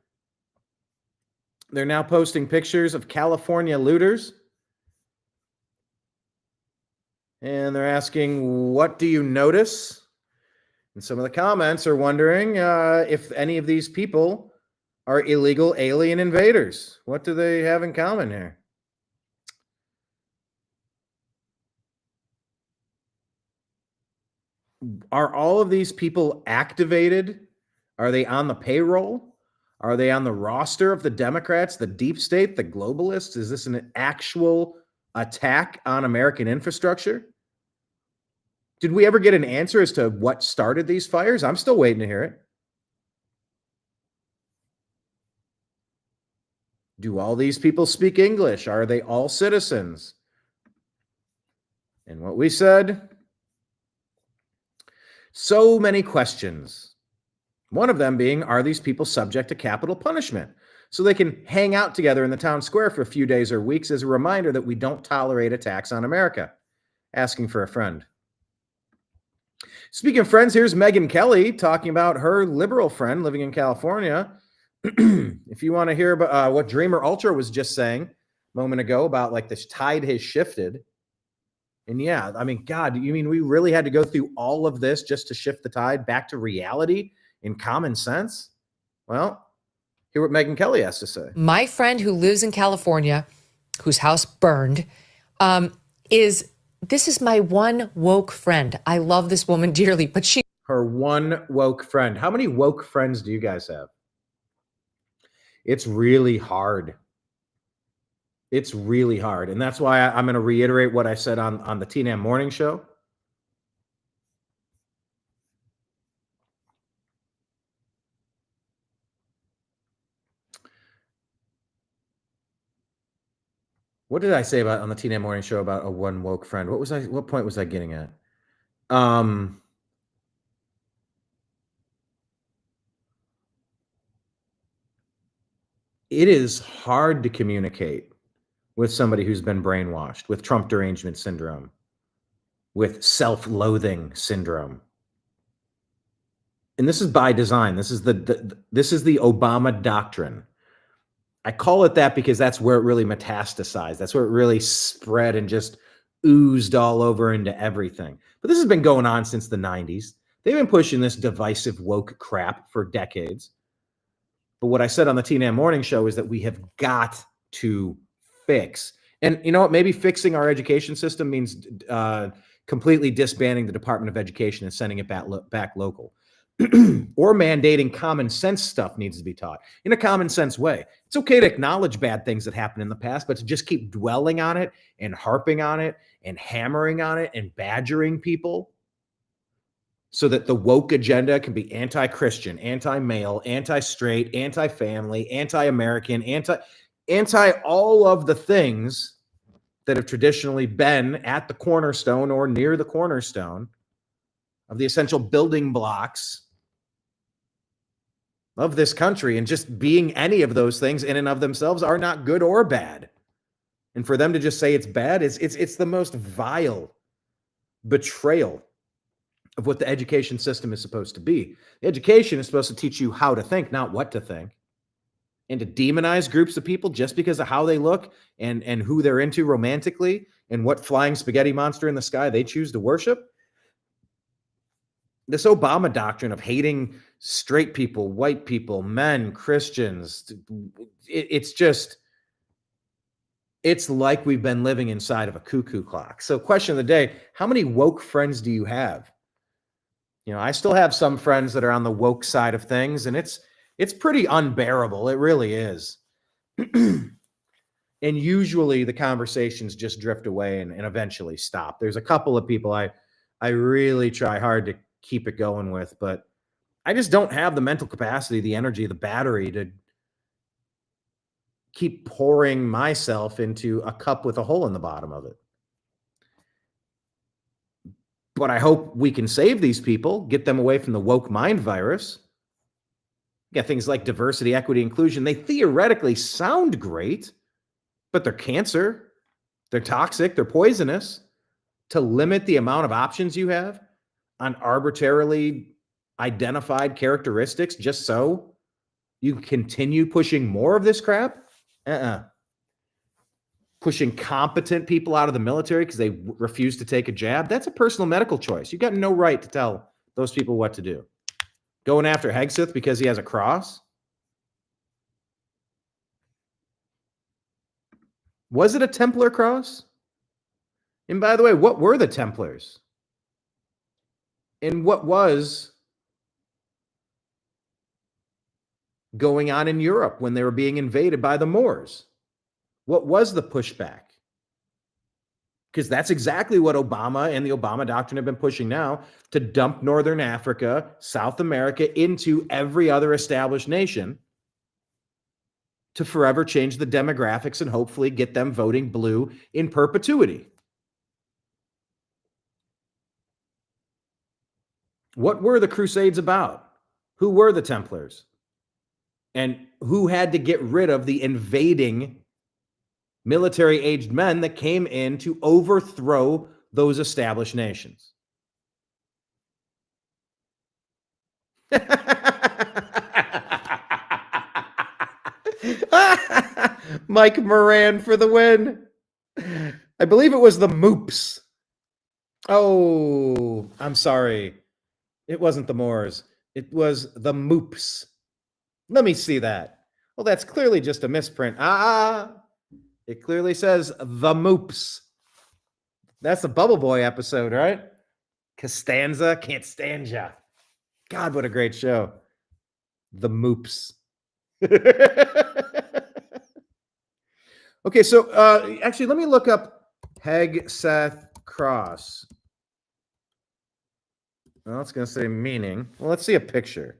They're now posting pictures of California looters. And they're asking, what do you notice? And some of the comments are wondering if any of these people are illegal alien invaders. What do they have in common here? Are all of these people activated? Are they on the payroll? Are they on the roster of the Democrats, the deep state, the globalists? Is this an actual attack on American infrastructure? Did we ever get an answer as to what started these fires? I'm still waiting to hear it. Do all these people speak English? Are they all citizens? And what we said, so many questions. One of them being, are these people subject to capital punishment? So they can hang out together in the town square for a few days or weeks as a reminder that we don't tolerate attacks on America. Asking for a friend. Speaking of friends, here's Megyn Kelly talking about her liberal friend living in California. If you want to hear about what Dreamer Ultra was just saying a moment ago about like this tide has shifted. And yeah, I mean, God, you mean we really had to go through all of this just to shift the tide back to reality in common sense? Well, hear what Megyn Kelly has to say. My friend who lives in California, whose house burned, this is my one woke friend. I love this woman dearly, but her one woke friend. How many woke friends do you guys have? It's really hard. It's really hard. And that's why I'm going to reiterate what I said on the TNAM morning show. What did I say about on the TNAM morning show about a one woke friend? What point was I getting at? It is hard to communicate with somebody who's been brainwashed, with Trump derangement syndrome, with self-loathing syndrome. And this is by design. This is the Obama doctrine. I call it that because that's where it really metastasized. That's where it really spread and just oozed all over into everything. But this has been going on since the 90s. They've been pushing this divisive woke crap for decades. But what I said on the TNAM morning show is that we have got to fix. And you know what? Maybe fixing our education system means completely disbanding the Department of Education and sending it back local. Or mandating common sense stuff needs to be taught in a common sense way. It's okay to acknowledge bad things that happened in the past, but to just keep dwelling on it and harping on it and hammering on it and badgering people so that the woke agenda can be anti-Christian, anti-male, anti-straight, anti-family, anti-American, anti all of the things that have traditionally been at the cornerstone or near the cornerstone of the essential building blocks of this country, and just being any of those things in and of themselves are not good or bad. And for them to just say it's bad, it's the most vile betrayal of what the education system is supposed to be. The education is supposed to teach you how to think, not what to think. And to demonize groups of people just because of how they look and who they're into romantically and what flying spaghetti monster in the sky they choose to worship. This Obama doctrine of hating straight people, white people, men, Christians, it's like we've been living inside of a cuckoo clock. So question of the day, how many woke friends do you have? You know, I still have some friends that are on the woke side of things, and it's pretty unbearable. It really is. And usually the conversations just drift away and eventually stop. There's a couple of people I really try hard to keep it going with, but I just don't have the mental capacity, the energy, the battery to keep pouring myself into a cup with a hole in the bottom of it. But I hope we can save these people, get them away from the woke mind virus. You got things like diversity, equity, inclusion. They theoretically sound great, but they're cancer. They're toxic. They're poisonous. To limit the amount of options you have on arbitrarily identified characteristics just so you continue pushing more of this crap? Pushing competent people out of the military because they refuse to take a jab? That's a personal medical choice. You've got no right to tell those people what to do. Going after Hegseth because he has a cross? Was it a Templar cross? And by the way, what were the Templars? And what was going on in Europe when they were being invaded by the Moors? What was the pushback? Because that's exactly what Obama and the Obama doctrine have been pushing now, to dump Northern Africa, South America into every other established nation to forever change the demographics and hopefully get them voting blue in perpetuity. What were the Crusades about? Who were the Templars? And who had to get rid of the invading military-aged men that came in to overthrow those established nations? Mike Moran for the win. I believe it was the Moops. Oh, I'm sorry. It wasn't the Moors. It was the Moops. Let me see that. Well, that's clearly just a misprint. It clearly says the Moops. That's the Bubble Boy episode, right? Costanza can't stand ya. God, what a great show. The Moops. Okay, so actually, let me look up Hegseth cross. Well, it's going to say meaning. Well, let's see a picture.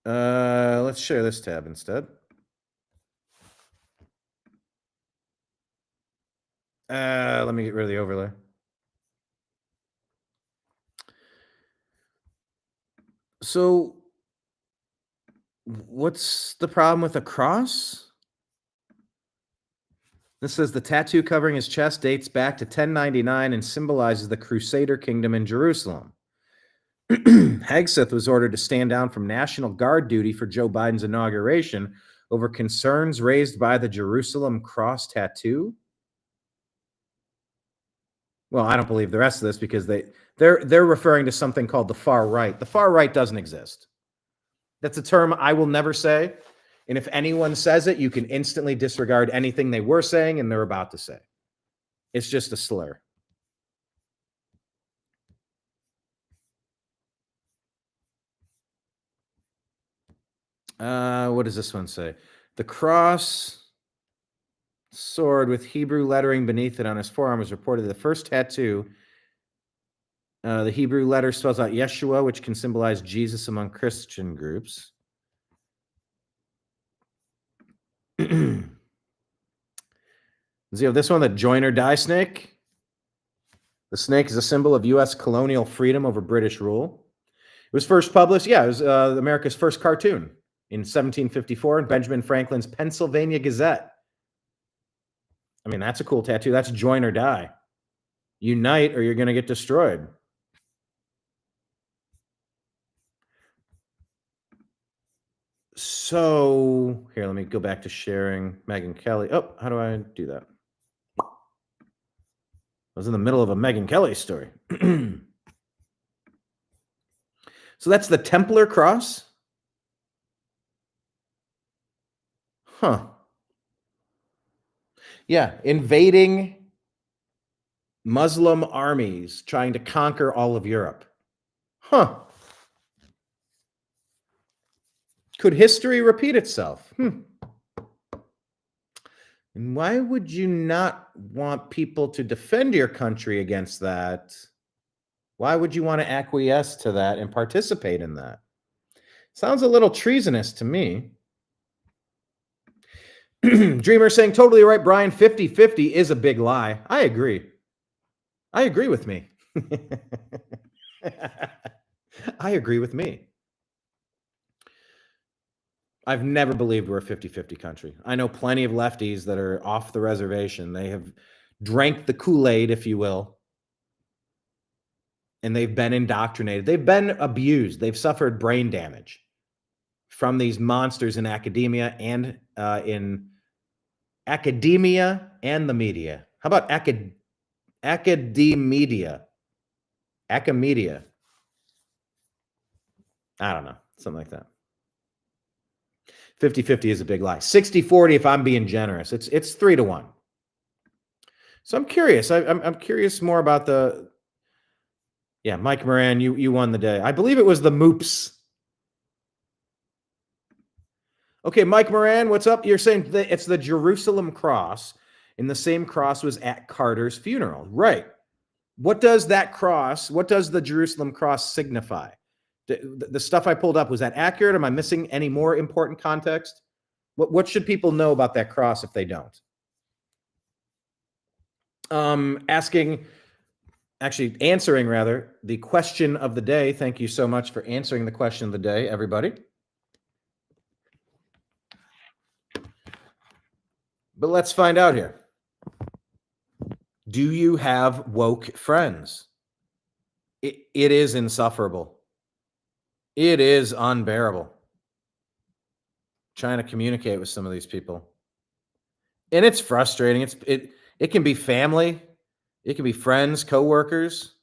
Let's share this tab instead. Let me get rid of the overlay. So, what's the problem with a cross? This says the tattoo covering his chest dates back to 1099 and symbolizes the Crusader kingdom in Jerusalem. Hegseth was ordered to stand down from National Guard duty for Joe Biden's inauguration over concerns raised by the Jerusalem cross tattoo. Well, I don't believe the rest of this because they're referring to something called the far right. The far right doesn't exist. That's a term I will never say. And if anyone says it, you can instantly disregard anything they were saying and they're about to say. It's just a slur. What does this one say? The cross sword with Hebrew lettering beneath it on his forearm was reportedly the first tattoo. The Hebrew letter spells out Yeshua, which can symbolize Jesus among Christian groups. Does he have this one, the join or die snake? The snake is a symbol of U.S. colonial freedom over British rule. It was first published, it was America's first cartoon in 1754 in Benjamin Franklin's Pennsylvania Gazette. I mean, that's a cool tattoo. That's join or die. Unite or you're going to get destroyed. So here, let me go back to sharing Megyn Kelly. Oh, how do I do that? I was in the middle of a Megyn Kelly story. So that's the Templar cross. Huh. Yeah, invading Muslim armies trying to conquer all of Europe. Huh. Could history repeat itself? And why would you not want people to defend your country against that? Why would you want to acquiesce to that and participate in that? Sounds a little treasonous to me. Dreamer saying, totally right, Brian. 50-50 is a big lie. I agree. I agree with me. I agree with me. I've never believed we're a 50-50 country. I know plenty of lefties that are off the reservation. They have drank the Kool-Aid, if you will, and they've been indoctrinated. They've been abused. They've suffered brain damage from these monsters in academia and the media. How about academia? Acamedia. I don't know. Something like that. 50-50 is a big lie. 60-40 if I'm being generous. It's 3-1. So I'm curious. I'm curious more about the... Yeah, Mike Moran, you won the day. I believe it was the Moops. Okay, Mike Moran, what's up? You're saying that it's the Jerusalem cross, and the same cross was at Carter's funeral. Right. What does that cross, what does the Jerusalem cross signify? The stuff I pulled up, was that accurate? Am I missing any more important context? What should people know about that cross if they don't? Answering the question of the day. Thank you so much for answering the question of the day, everybody. But let's find out here. Do you have woke friends? It is insufferable. It is unbearable trying to communicate with some of these people. And it's frustrating. It can be family. It can be friends, coworkers.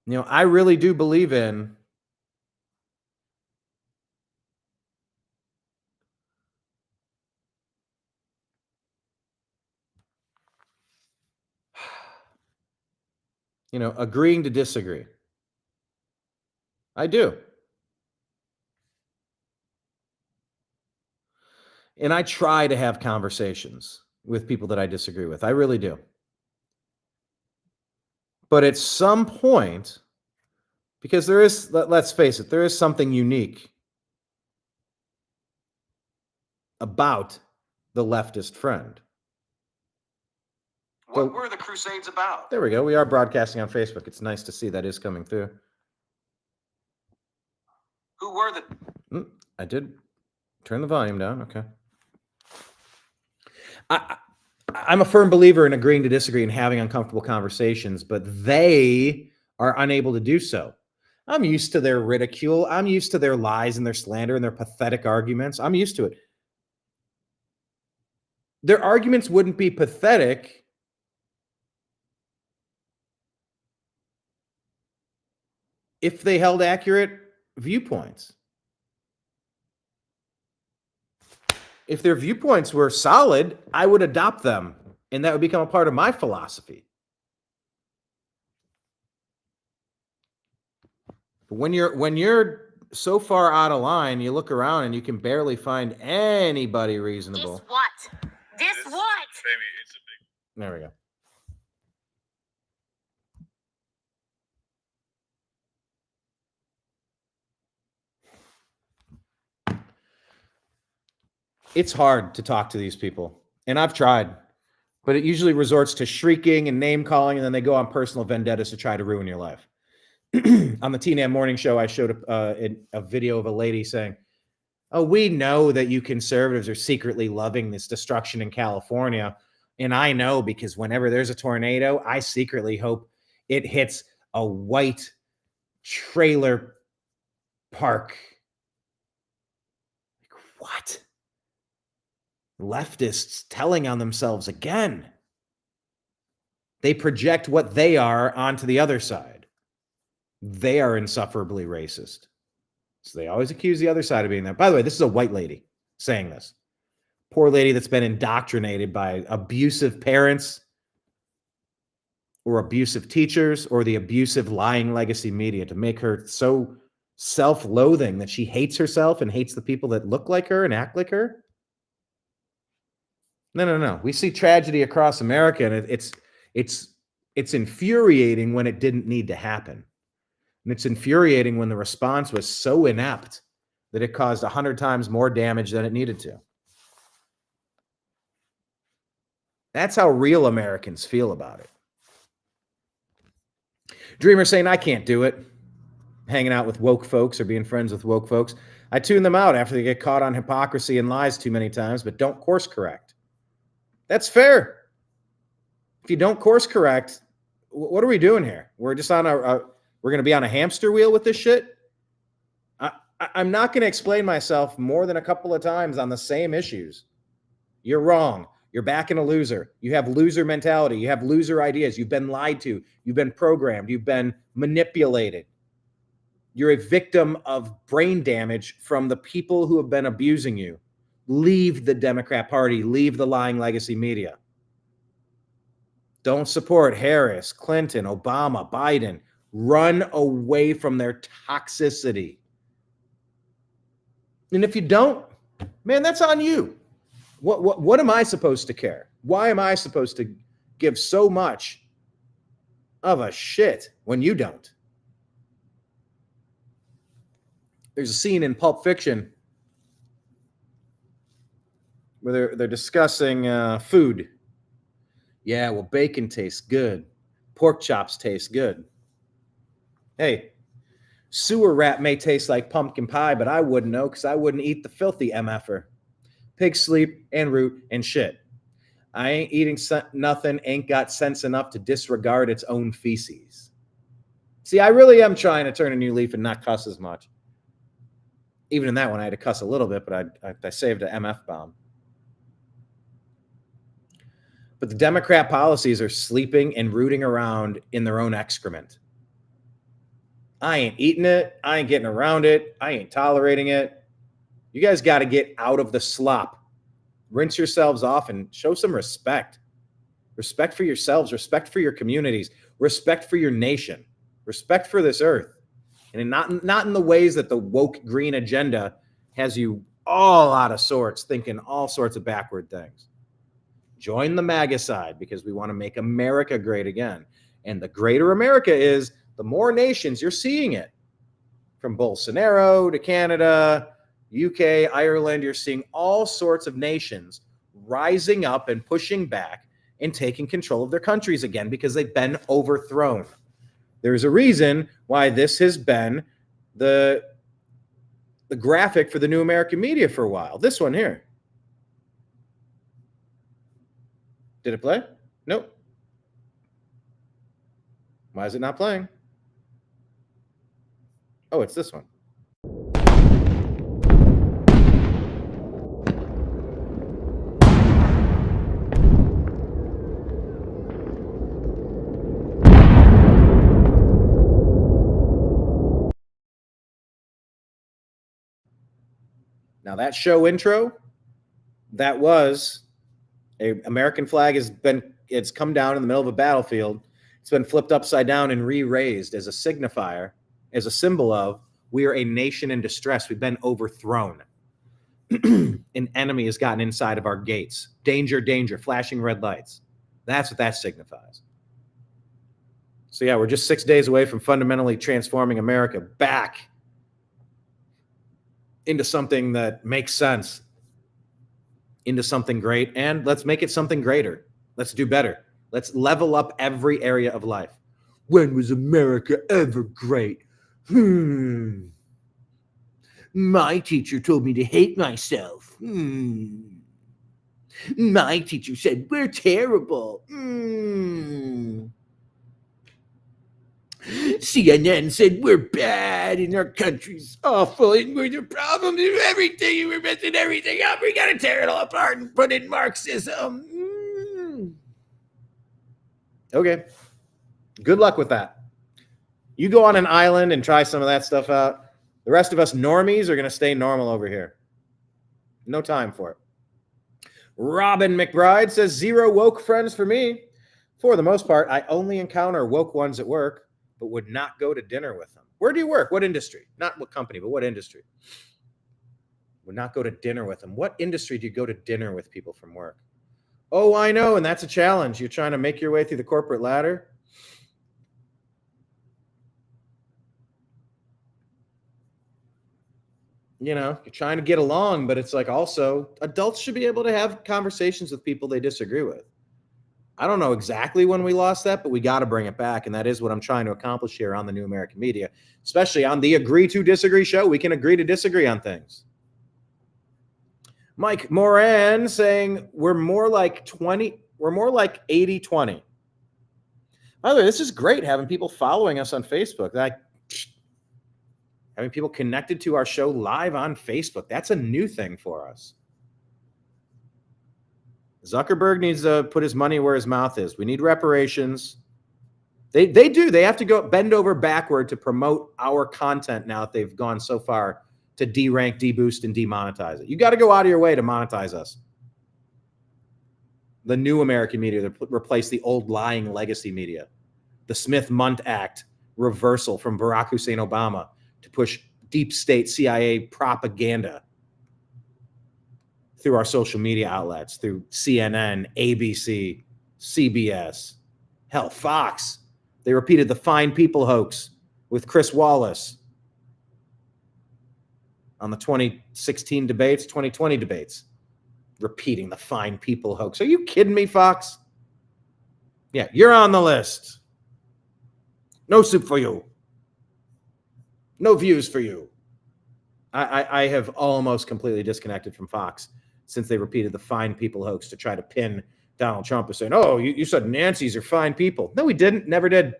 You know, I really do believe in agreeing to disagree. I do. And I try to have conversations with people that I disagree with. I really do. But at some point, because there is, let's face it, there is something unique about the leftist friend. What were the Crusades about? There we go. We are broadcasting on Facebook. It's nice to see that is coming through. Who were the... I did turn the volume down. Okay. I'm a firm believer in agreeing to disagree and having uncomfortable conversations, but they are unable to do so. I'm used to their ridicule. I'm used to their lies and their slander and their pathetic arguments. I'm used to it. Their arguments wouldn't be pathetic if they held accurate viewpoints. If their viewpoints were solid, I would adopt them, and that would become a part of my philosophy. But when you're so far out of line, you look around and you can barely find anybody reasonable. This what? Baby, it's a big... There we go. It's hard to talk to these people, and I've tried. But it usually resorts to shrieking and name calling, and then they go on personal vendettas to try to ruin your life. On the TNAM Morning Show, I showed a video of a lady saying, "Oh, we know that you conservatives are secretly loving this destruction in California. And I know because whenever there's a tornado, I secretly hope it hits a white trailer park." What? Leftists telling on themselves again. They project what they are onto the other side. They are insufferably racist. So they always accuse the other side of being that. By the way, this is a white lady saying this. Poor lady that's been indoctrinated by abusive parents or abusive teachers or the abusive lying legacy media to make her so self-loathing that she hates herself and hates the people that look like her and act like her. No. We see tragedy across America, and it's infuriating when it didn't need to happen. And it's infuriating when the response was so inept that it caused 100 times more damage than it needed to. That's how real Americans feel about it. Dreamer saying, "I can't do it." Hanging out with woke folks or being friends with woke folks. I tune them out after they get caught on hypocrisy and lies too many times, but don't course correct. That's fair. If you don't course correct, what are we doing here? We're just on we're going to be on a hamster wheel with this shit. I'm not going to explain myself more than a couple of times on the same issues. You're wrong. You're backing a loser. You have loser mentality. You have loser ideas. You've been lied to. You've been programmed. You've been manipulated. You're a victim of brain damage from the people who have been abusing you. Leave the Democrat Party. Leave the lying legacy media. Don't support Harris, Clinton, Obama, Biden. Run away from their toxicity. And if you don't, man, that's on you. What am I supposed to care? Why am I supposed to give so much of a shit when you don't? There's a scene in Pulp Fiction where they're discussing food. Yeah, well, bacon tastes good. Pork chops taste good. Hey, sewer rat may taste like pumpkin pie, but I wouldn't know because I wouldn't eat the filthy MFer. Pig sleep and root and shit. I ain't eating nothing, ain't got sense enough to disregard its own feces. See, I really am trying to turn a new leaf and not cuss as much. Even in that one, I had to cuss a little bit, but I saved an MF bomb. But the Democrat policies are sleeping and rooting around in their own excrement. I ain't eating it. I ain't getting around it. I ain't tolerating it. You guys got to get out of the slop. Rinse yourselves off and show some respect. Respect for yourselves. Respect for your communities. Respect for your nation. Respect for this earth. And not in the ways that the woke green agenda has you all out of sorts, thinking all sorts of backward things. Join the MAGA side because we want to make America great again. And the greater America is, the more nations you're seeing it. From Bolsonaro to Canada, UK, Ireland, you're seeing all sorts of nations rising up and pushing back and taking control of their countries again because they've been overthrown. There's a reason why this has been the graphic for the new American media for a while. This one here. Did it play? Nope. Why is it not playing? Oh, it's this one. Now that show intro, that was a American flag it's come down in the middle of a battlefield. It's been flipped upside down and re-raised as a signifier, as a symbol of we are a nation in distress. We've been overthrown. An enemy has gotten inside of our gates. Danger, danger, flashing red lights. That's what that signifies. So yeah, we're just 6 days away from fundamentally transforming America back into something that makes sense, into something great, and let's make it something greater. Let's do better. Let's level up every area of life. When was America ever great? My teacher told me to hate myself. My teacher said, we're terrible. CNN said, we're bad and our country's awful and we're the problem to everything and we're messing everything up. We got to tear it all apart and put in Marxism. Okay. Good luck with that. You go on an island and try some of that stuff out. The rest of us normies are going to stay normal over here. No time for it. Robin McBride says, 0 woke friends for me. For the most part, I only encounter woke ones at work, but would not go to dinner with them. Where do you work? What industry? Not what company, but what industry? Would not go to dinner with them. What industry do you go to dinner with people from work? Oh, I know, and that's a challenge. You're trying to make your way through the corporate ladder. You know, you're trying to get along, but it's like also adults should be able to have conversations with people they disagree with. I don't know exactly when we lost that, but we got to bring it back. And that is what I'm trying to accomplish here on the New American Media, especially on the Agree to Disagree show. We can agree to disagree on things. Mike Moran saying we're more like 80-20. By the way, this is great having people following us on Facebook. Having people connected to our show live on Facebook. That's a new thing for us. Zuckerberg needs to put his money where his mouth is. We need reparations. They do. They have to go bend over backward to promote our content now that they've gone so far to derank, deboost, and demonetize it. You got to go out of your way to monetize us. The New American Media to replace the old lying legacy media. The Smith-Munt Act reversal from Barack Hussein Obama to push deep state CIA propaganda through our social media outlets, through CNN, ABC, CBS, hell, Fox. They repeated the Fine People hoax with Chris Wallace on the 2016 debates, 2020 debates, repeating the Fine People hoax. Are you kidding me, Fox? Yeah, you're on the list. No soup for you. No views for you. I have almost completely disconnected from Fox since they repeated the Fine People hoax to try to pin Donald Trump as saying, oh, you said Nancy's are fine people. No, we didn't. Never did.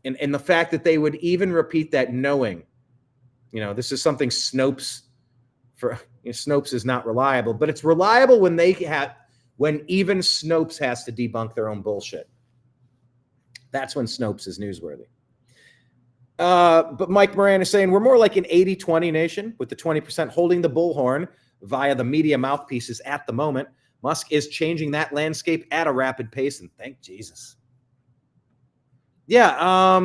And the fact that they would even repeat that knowing, this is something Snopes Snopes is not reliable, but it's reliable when even Snopes has to debunk their own bullshit. That's when Snopes is newsworthy. But Mike Moran is saying we're more like an 80-20 nation with the 20% holding the bullhorn via the media mouthpieces at the moment. Musk is changing that landscape at a rapid pace, and thank Jesus. Yeah,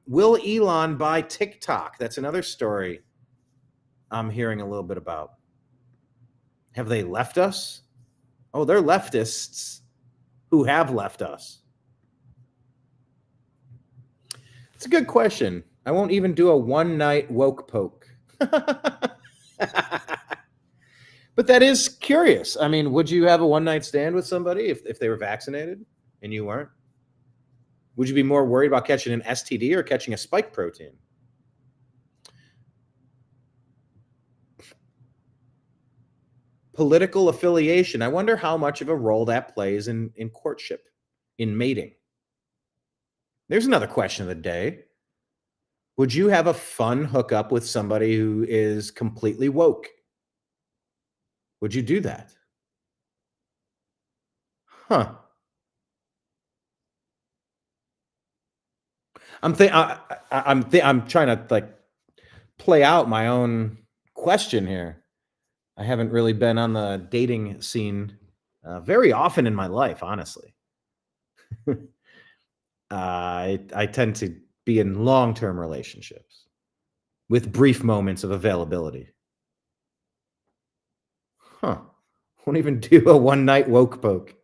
will Elon buy TikTok? That's another story I'm hearing a little bit about. Have they left us? Oh, they're leftists who have left us. It's a good question. I won't even do a one-night woke poke. But that is curious. I mean, would you have a one-night stand with somebody if they were vaccinated and you weren't? Would you be more worried about catching an STD or catching a spike protein? Political affiliation. I wonder how much of a role that plays in courtship, in mating. There's another question of the day. Would you have a fun hookup with somebody who is completely woke? Would you do that? Huh. I'm trying to play out my own question here. I haven't really been on the dating scene very often in my life, honestly. I tend to be in long-term relationships with brief moments of availability. Huh. Won't even do a one-night woke poke.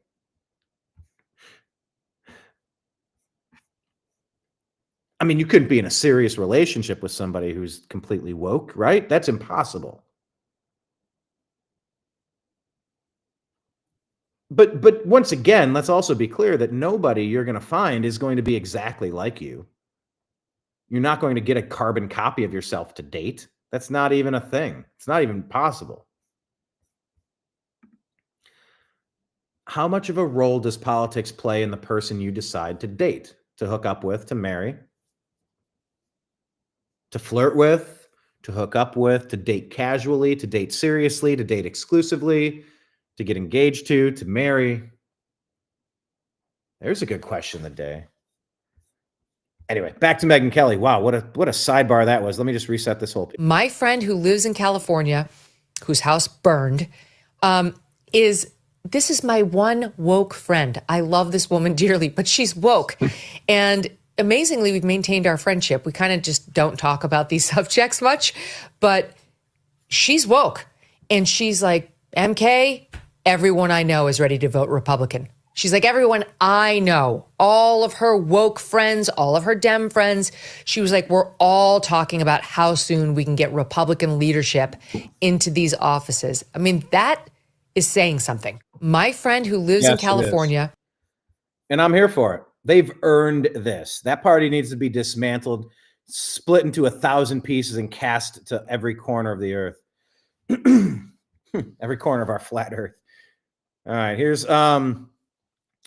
I mean, you couldn't be in a serious relationship with somebody who's completely woke, right? That's impossible. But once again, let's also be clear that nobody you're going to find is going to be exactly like you. You're not going to get a carbon copy of yourself to date. That's not even a thing. It's not even possible. How much of a role does politics play in the person you decide to date, to hook up with, to marry, to flirt with, to hook up with, to date casually, to date seriously, to date exclusively, to get engaged to marry? There's a good question of the day. Anyway, back to Megyn Kelly. Wow, what a sidebar that was. Let me just reset this whole. My friend who lives in California, whose house burned, this is my one woke friend. I love this woman dearly, but she's woke. And amazingly, we've maintained our friendship. We kind of just don't talk about these subjects much, but she's woke. And she's like, MK, everyone I know is ready to vote Republican. She's like, everyone I know, all of her woke friends, all of her Dem friends. She was like, we're all talking about how soon we can get Republican leadership into these offices. I mean, that is saying something. My friend who lives in California. And I'm here for it. They've earned this. That party needs to be dismantled, split into 1,000 pieces and cast to every corner of the earth. Every corner of our flat earth. All right, here's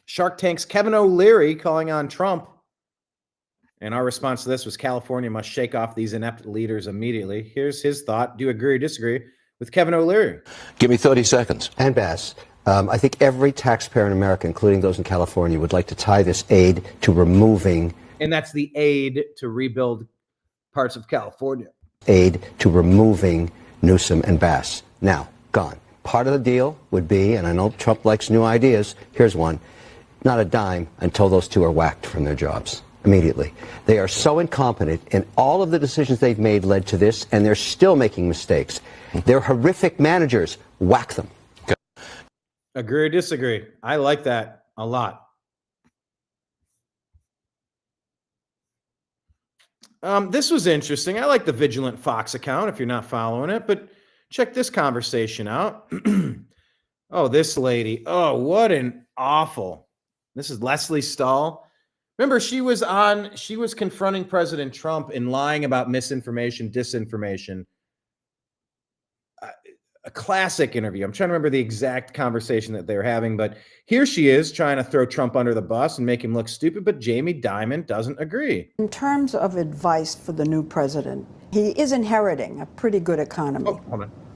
Shark Tank's Kevin O'Leary calling on Trump. And our response to this was California must shake off these inept leaders immediately. Here's his thought. Do you agree or disagree with Kevin O'Leary? Give me 30 seconds. And Bass, I think every taxpayer in America, including those in California, would like to tie this aid to removing. And that's the aid to rebuild parts of California. Aid to removing Newsom and Bass. Now, gone. Part of the deal would be, and I know Trump likes new ideas, here's one, not a dime until those two are whacked from their jobs immediately. They are so incompetent, and all of the decisions they've made led to this, and they're still making mistakes. They're horrific managers. Whack them. Agree or disagree? I like that a lot. This was interesting. I like the Vigilant Fox account if you're not following it, but check this conversation out. Oh, this lady. Oh, what an awful. This is Leslie Stahl. Remember, she was confronting President Trump and lying about misinformation, disinformation. A classic interview. I'm trying to remember the exact conversation that they were having, but here she is trying to throw Trump under the bus and make him look stupid, but Jamie Dimon doesn't agree. In terms of advice for the new president, he is inheriting a pretty good economy,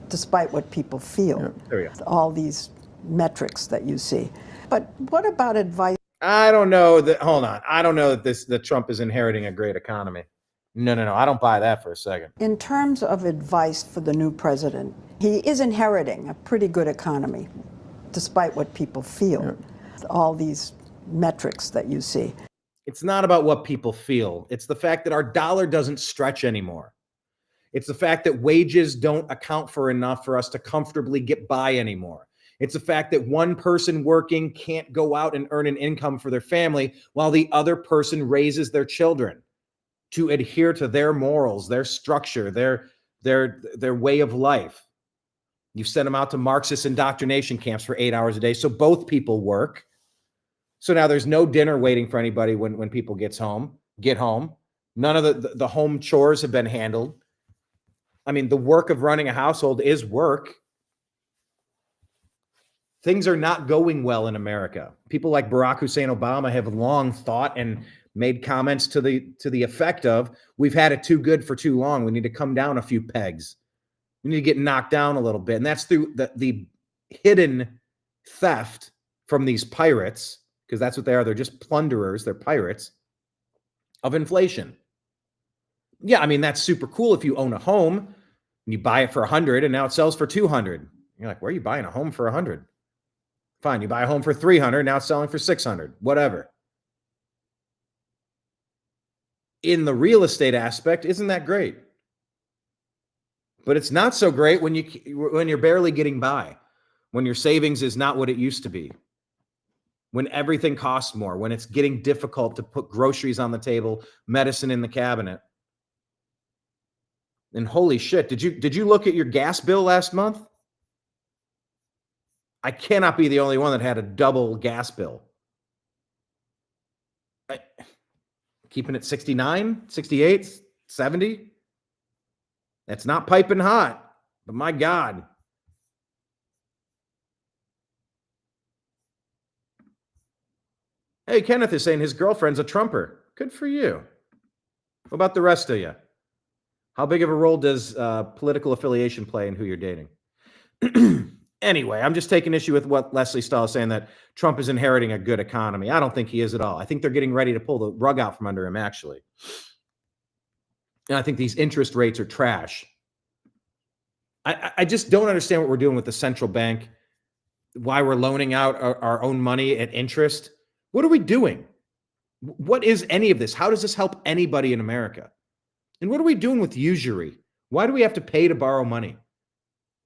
despite what people feel. Yeah, there we go. All these metrics that you see. But what about advice? I don't know that. Hold on. I don't know that Trump is inheriting a great economy. No. I don't buy that for a second. In terms of advice for the new president, he is inheriting a pretty good economy, despite what people feel. Yeah. All these metrics that you see. It's not about what people feel. It's the fact that our dollar doesn't stretch anymore. It's the fact that wages don't account for enough for us to comfortably get by anymore. It's the fact that one person working can't go out and earn an income for their family while the other person raises their children to adhere to their morals, their structure, their way of life. You send them out to Marxist indoctrination camps for 8 hours a day, so both people work. So now there's no dinner waiting for anybody when people get home. None of the home chores have been handled. I mean, the work of running a household is work. Things are not going well in America. People like Barack Hussein Obama have long thought and made comments to the effect of, we've had it too good for too long. We need to come down a few pegs. We need to get knocked down a little bit. And that's through the hidden theft from these pirates, because that's what they are. They're just plunderers. They're pirates of inflation. Yeah, I mean, that's super cool if you own a home and you buy it for 100 and now it sells for 200. You're like, where are you buying a home for 100? Fine, you buy a home for 300, now it's selling for 600, whatever. In the real estate aspect, isn't that great? But it's not so great when you're barely getting by, when your savings is not what it used to be, when everything costs more, when it's getting difficult to put groceries on the table, medicine in the cabinet. And holy shit, did you look at your gas bill last month? I cannot be the only one that had a double gas bill. Keeping it 69, 68, 70. That's not piping hot, but my God. Hey, Kenneth is saying his girlfriend's a Trumper. Good for you. What about the rest of you? How big of a role does political affiliation play in who you're dating? Anyway, I'm just taking issue with what Leslie Stahl is saying, that Trump is inheriting a good economy. I don't think he is at all. I think they're getting ready to pull the rug out from under him, actually. And I think these interest rates are trash. I just don't understand what we're doing with the central bank, why we're loaning out our own money at interest. What are we doing? What is any of this? How does this help anybody in America? And what are we doing with usury? Why do we have to pay to borrow money?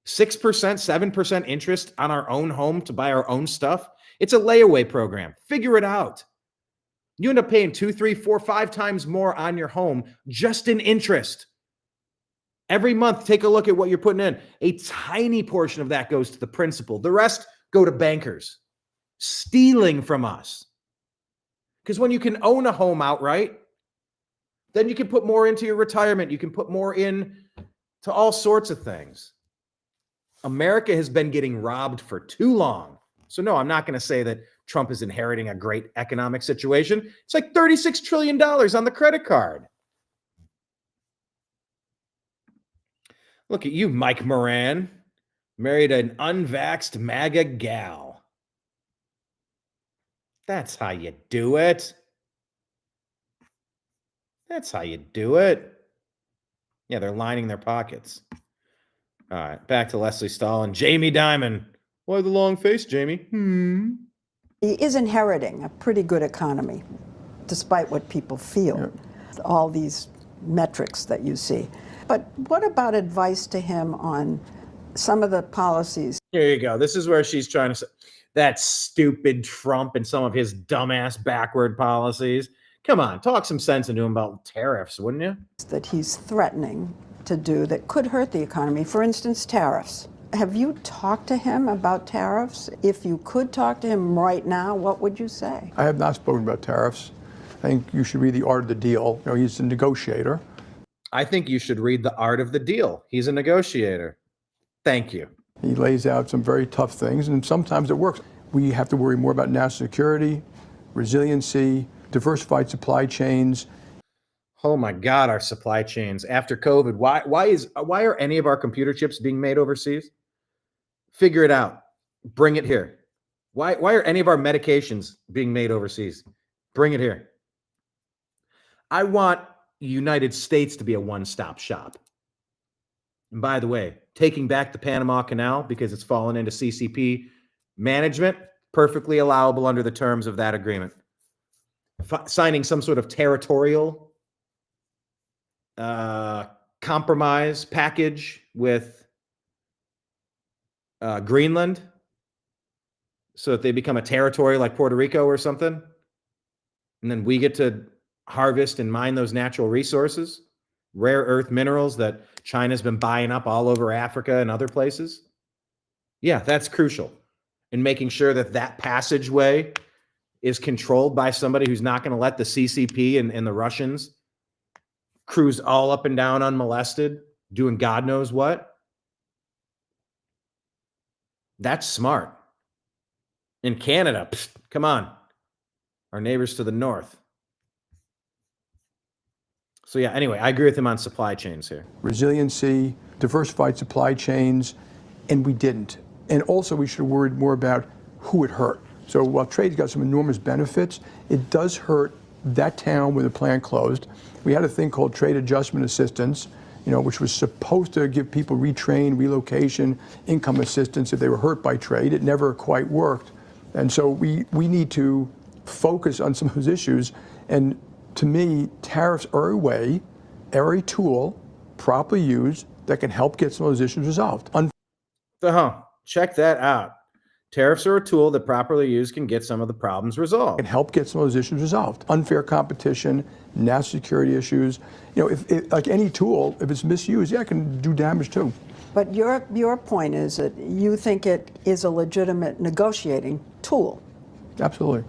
6%, 7% interest on our own home to buy our own stuff? It's a layaway program. Figure it out. You end up paying 2, 3, 4, 5 times more on your home just in interest. Every month, take a look at what you're putting in. A tiny portion of that goes to the principal. The rest go to bankers, stealing from us. Because when you can own a home outright, then you can put more into your retirement. You can put more in to all sorts of things. America has been getting robbed for too long. So no, I'm not going to say that Trump is inheriting a great economic situation. It's like $36 trillion on the credit card. Look at you, Mike Moran. Married an unvaxxed MAGA gal. That's how you do it. That's how you do it. Yeah, they're lining their pockets. All right, back to Leslie Stahl and Jamie Dimon. Why the long face, Jamie? He is inheriting a pretty good economy, despite what people feel, all these metrics that you see. But what about advice to him on some of the policies? Here you go. This is where she's trying to say that stupid Trump and some of his dumbass backward policies. Come on, talk some sense into him about tariffs, wouldn't you? That he's threatening to do that could hurt the economy. For instance, tariffs. Have you talked to him about tariffs? If you could talk to him right now, what would you say? I have not spoken about tariffs. I think you should read The Art of the Deal. You know, he's a negotiator. I think you should read The Art of the Deal. He's a negotiator. Thank you. He lays out some very tough things, and sometimes it works. We have to worry more about national security, resiliency, diversified supply chains. Oh my God, our supply chains after COVID. Why are any of our computer chips being made overseas? Figure it out. Bring it here. Why are any of our medications being made overseas? Bring it here. I want United States to be a one-stop shop. And by the way, taking back the Panama Canal because it's fallen into CCP management, perfectly allowable under the terms of that agreement. Signing some sort of territorial compromise package with Greenland so that they become a territory like Puerto Rico or something. And then we get to harvest and mine those natural resources, rare earth minerals that China's been buying up all over Africa and other places. Yeah, that's crucial in making sure that that passageway is controlled by somebody who's not going to let the CCP and the Russians cruise all up and down unmolested, doing God knows what. That's smart. In Canada, come on, our neighbors to the north. So yeah, anyway, I agree with him on supply chains here. Resiliency, diversified supply chains, and we didn't. And also we should have worried more about who it hurt. So while trade's got some enormous benefits, it does hurt that town where the plant closed. We had a thing called trade adjustment assistance, which was supposed to give people retrain, relocation, income assistance if they were hurt by trade. It never quite worked. And so we need to focus on some of those issues. And to me, tariffs are a tool, properly used, that can help get some of those issues resolved. Check that out. Tariffs are a tool that properly used can get some of the problems resolved. And help get some of those issues resolved. Unfair competition, national security issues. You know, if like any tool, if it's misused, yeah, it can do damage too. But your point is that you think it is a legitimate negotiating tool. Absolutely.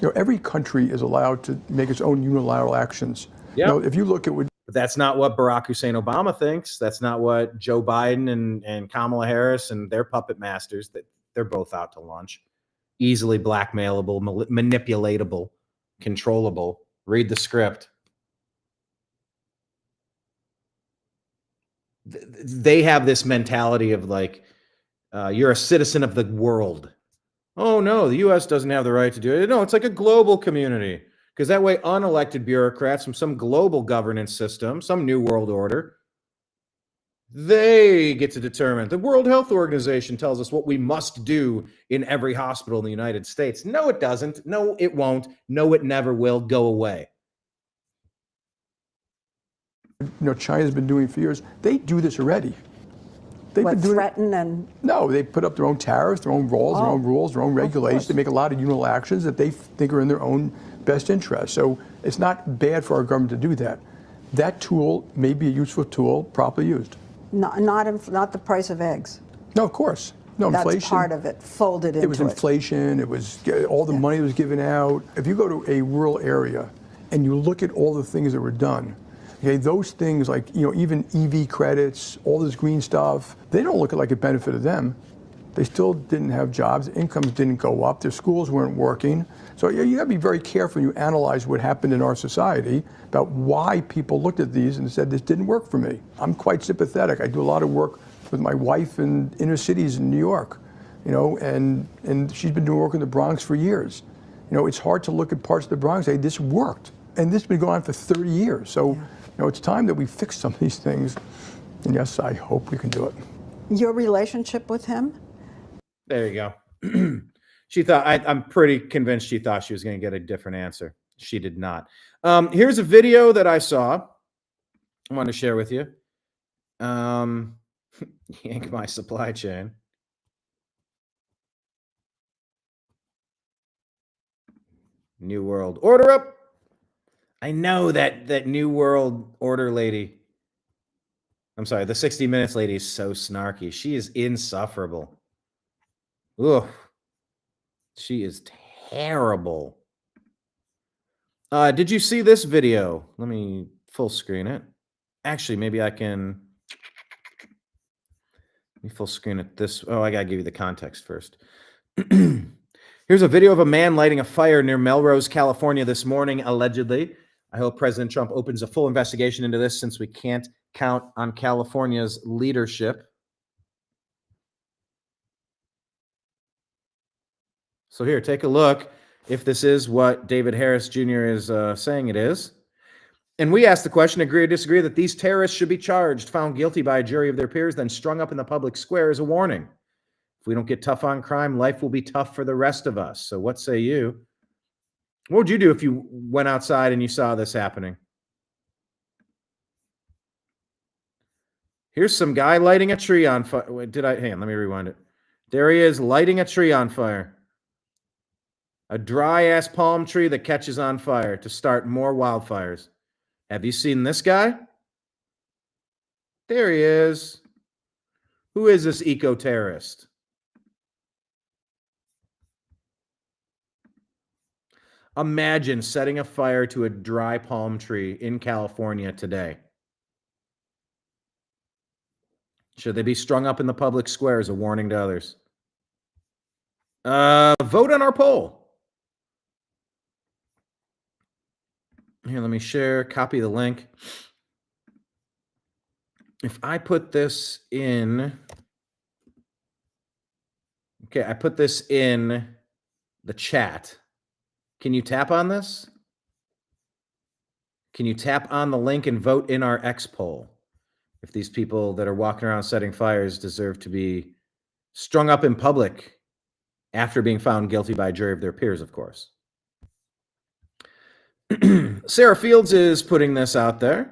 You know, every country is allowed to make its own unilateral actions. Yeah. You know, if you look at what But that's not what Barack Hussein Obama thinks. That's not what Joe Biden and Kamala Harris and their puppet masters, that they're both out to lunch. Easily blackmailable, manipulatable, controllable. Read the script. They have this mentality of like, you're a citizen of the world. Oh no, the U.S. doesn't have the right to do it. No, it's like a global community, because that way unelected bureaucrats from some global governance system, some new world order, they get to determine. The World Health Organization tells us what we must do in every hospital in the United States. No, it doesn't. No, it won't. No, it never will. Go away. you know China's been doing for years, they do this already. They've been doing threaten and no, they put up their own tariffs, their own laws, their own rules, their own regulations. They make a lot of unilateral actions that they think are in their own best interest. So it's not bad for our government to do that. That tool may be a useful tool, properly used. not the price of eggs. No, of course. No, That's inflation. part of it, folded into It was inflation. It was all the money that was given out. If you go to a rural area and you look at all the things that were done, okay, those things like, you know, even EV credits, all this green stuff, they don't look like it benefited them. They still didn't have jobs. Incomes didn't go up. Their schools weren't working. So you got to be very careful when you analyze what happened in our society about why people looked at these and said, this didn't work for me. I'm quite sympathetic. I do a lot of work with my wife in inner cities in New York, you know, and she's been doing work in the Bronx for years. You know, it's hard to look at parts of the Bronx and say, this worked. And this has been going on for 30 years. So, you know, it's time that we fix some of these things. And yes, I hope we can do it. Your relationship with him? There you go. She thought, I'm pretty convinced she thought she was going to get a different answer. She did not. Here's a video that I saw. I want to share with you. Yank my supply chain. New World Order up. I know that New World Order lady. I'm sorry, the 60 Minutes lady is so snarky. She is insufferable. Ugh. She is terrible. Did you see this video? Let me full screen it. Actually, maybe I can. Let me full screen it this. Oh, I gotta give you the context first. Here's a video of a man lighting a fire near Melrose, California this morning, allegedly. I hope President Trump opens a full investigation into this, since we can't count on California's leadership. So here, take a look if this is what David Harris Jr. is saying it is. And we asked the question, agree or disagree, that these terrorists should be charged, found guilty by a jury of their peers, then strung up in the public square as a warning. If we don't get tough on crime, life will be tough for the rest of us. So what say you? What would you do if you went outside and you saw this happening? Here's some guy lighting a tree on fire. Hang on, let me rewind it. There he is, lighting a tree on fire. A dry-ass palm tree that catches on fire to start more wildfires. Have you seen this guy? There he is. Who is this eco-terrorist? Imagine setting a fire to a dry palm tree in California today. Should they be strung up in the public square as a warning to others? Vote on our poll. Here, let me share, copy the link. If I put this in, okay, I put this in the chat. Can you tap on this? Can you tap on the link and vote in our X poll? If these people that are walking around setting fires deserve to be strung up in public after being found guilty by a jury of their peers, of course. Sarah Fields is putting this out there.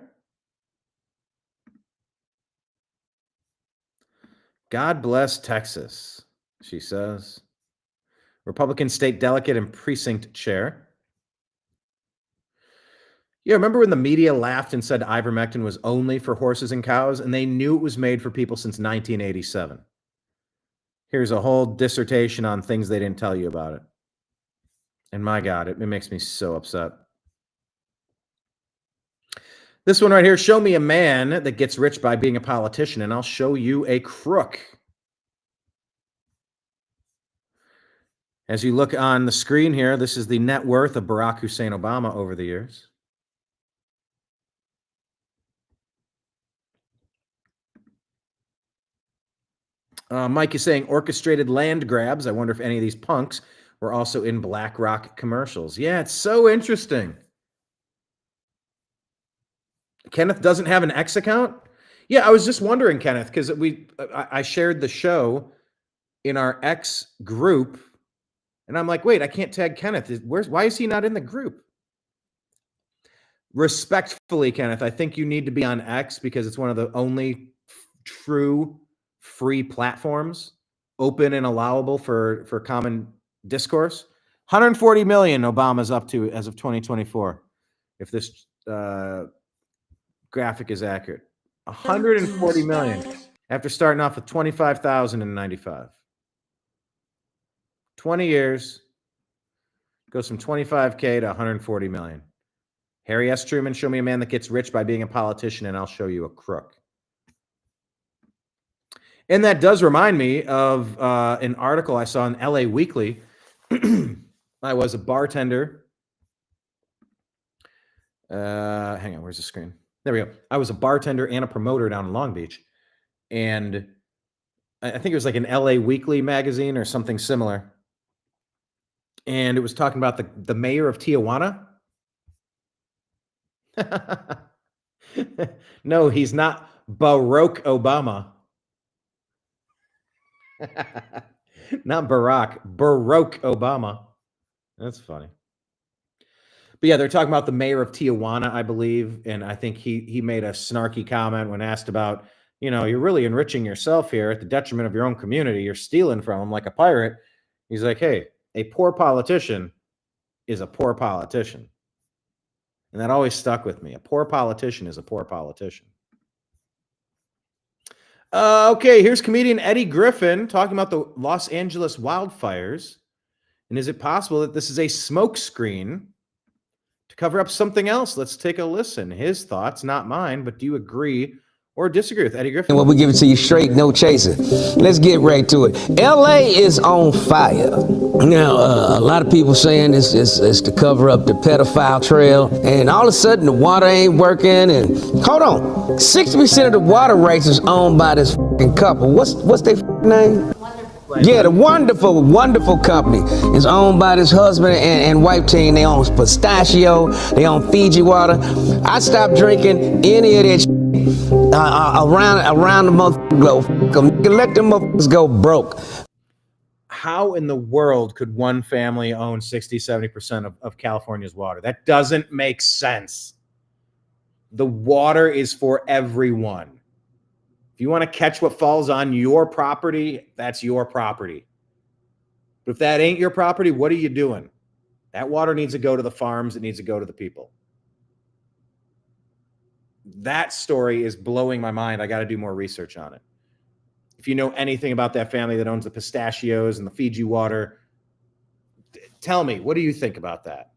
God bless Texas, she says. Republican state delegate and precinct chair. Yeah, remember when the media laughed and said ivermectin was only for horses and cows, and they knew it was made for people since 1987. Here's a whole dissertation on things they didn't tell you about it. And my God, it makes me so upset. This one right here, show me a man that gets rich by being a politician, and I'll show you a crook. As you look on the screen here, this is the net worth of Barack Hussein Obama over the years. Mike is saying orchestrated land grabs. I wonder if any of these punks were also in BlackRock commercials. Yeah, it's so interesting. Kenneth doesn't have an X account? Yeah, I was just wondering, Kenneth, because I shared the show in our X group, and I'm like, wait, I can't tag Kenneth. Why is he not in the group? Respectfully, Kenneth, I think you need to be on X because it's one of the only true free platforms, open and allowable for common discourse. 140 million Obama's up to as of 2024, if this graphic is accurate. 140 million after starting off with 25,000 in 95. 20 years, goes from 25K to 140 million. Harry S. Truman, show me a man that gets rich by being a politician, and I'll show you a crook. And that does remind me of an article I saw in LA Weekly. I was a bartender. Hang on, where's the screen? There we go. I was a bartender and a promoter down in Long Beach. And I think it was like an LA Weekly magazine or something similar. And it was talking about the mayor of Tijuana. No, he's not Barack Obama. Not Barack Obama. That's funny. But yeah, they're talking about the mayor of Tijuana, I believe. And I think he made a snarky comment when asked about, you're really enriching yourself here at the detriment of your own community. You're stealing from them like a pirate. He's like, hey, a poor politician is a poor politician. And that always stuck with me. A poor politician is a poor politician. Okay, here's comedian Eddie Griffin talking about the Los Angeles wildfires. And is it possible that this is a smoke screen to cover up something else? Let's take a listen. His thoughts, not mine, but do you agree or disagree with Eddie Griffin? Well, we give it to you straight, no chaser. Let's get right to it. LA is on fire. Now, a lot of people saying it's to cover up the pedophile trail, and all of a sudden the water ain't working. And hold on, 60% of the water rights is owned by this fucking couple. What's their name? Yeah, the wonderful company is owned by this husband and wife team. They own pistachio, they own Fiji water. I stopped drinking any of that shit around the motherfucking globe. Let them motherfuckers go broke. How in the world could one family own 60-70% of California's water? That doesn't make sense. The water is for everyone. If you want to catch what falls on your property, that's your property. But if that ain't your property, what are you doing? That water needs to go to the farms. It needs to go to the people. That story is blowing my mind. I got to do more research on it. If you know anything about that family that owns the pistachios and the Fiji water, tell me, what do you think about that?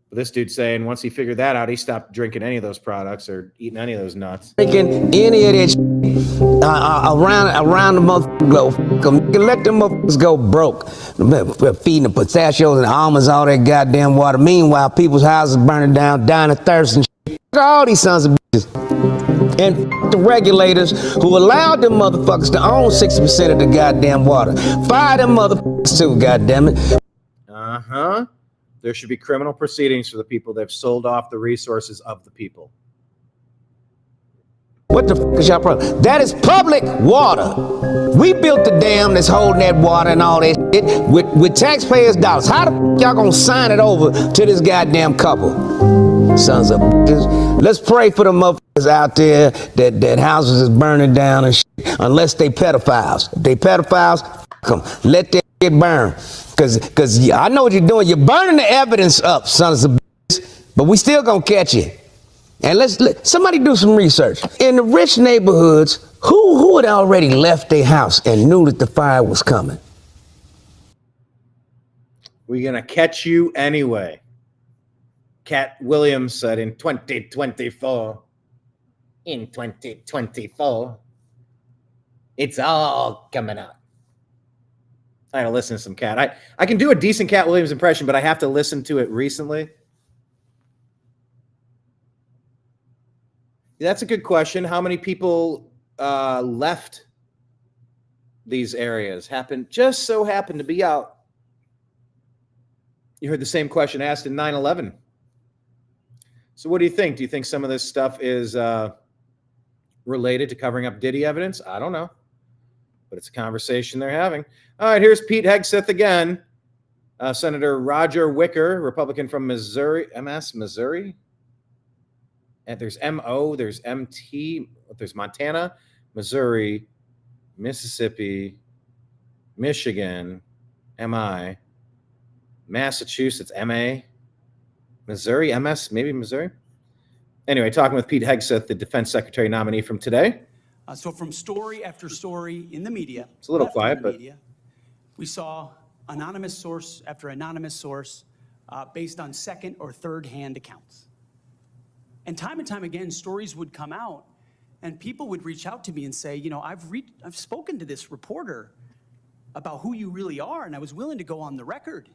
But this dude's saying once he figured that out, he stopped drinking any of those products or eating any of those nuts. Drinking any of that shit around the motherfucking globe. Let them motherfuckers go broke. Feeding the pistachios and the almonds all that goddamn water. Meanwhile, people's houses burning down, dying of thirst and shit. All these sons of bitches. And the regulators who allowed them motherfuckers to own 60% of the goddamn water. Fire them motherfuckers too, goddammit. Uh-huh. There should be criminal proceedings for the people that have sold off the resources of the people. What the fuck is y'all problem? That is public water. We built the dam that's holding that water and all that shit with taxpayers' dollars. How the fuck y'all gonna sign it over to this goddamn couple? Sons of bitches. Let's pray for the motherfuckers out there that houses is burning down and shit, unless they pedophiles. If they pedophiles, fuck them. Let that shit burn. Because I know what you're doing. You're burning the evidence up, sons of bitches, but we still gonna catch you. And let somebody do some research. In the rich neighborhoods, who had already left their house and knew that the fire was coming? We're going to catch you anyway. Cat Williams said in 2024. In 2024. It's all coming out. I gotta listen to some Cat. I can do a decent Cat Williams impression, but I have to listen to it recently. That's a good question. How many people left these areas? Just so happened to be out. You heard the same question asked in 9/11. So what do you think? Do you think some of this stuff is related to covering up Diddy evidence? I don't know. But it's a conversation they're having. All right, here's Pete Hegseth again. Senator Roger Wicker, Republican from Missouri, Missouri. And there's MO, there's MT, there's Montana, Missouri, Mississippi, Michigan, MI, Massachusetts, MA, Missouri, MS, maybe Missouri. Anyway, talking with Pete Hegseth, the defense secretary nominee from today. So from story after story in the media, it's a little quiet, but we saw anonymous source after anonymous source based on second or third hand accounts. And time again, stories would come out and people would reach out to me and say, you know, I've spoken to this reporter about who you really are, and I was willing to go on the record.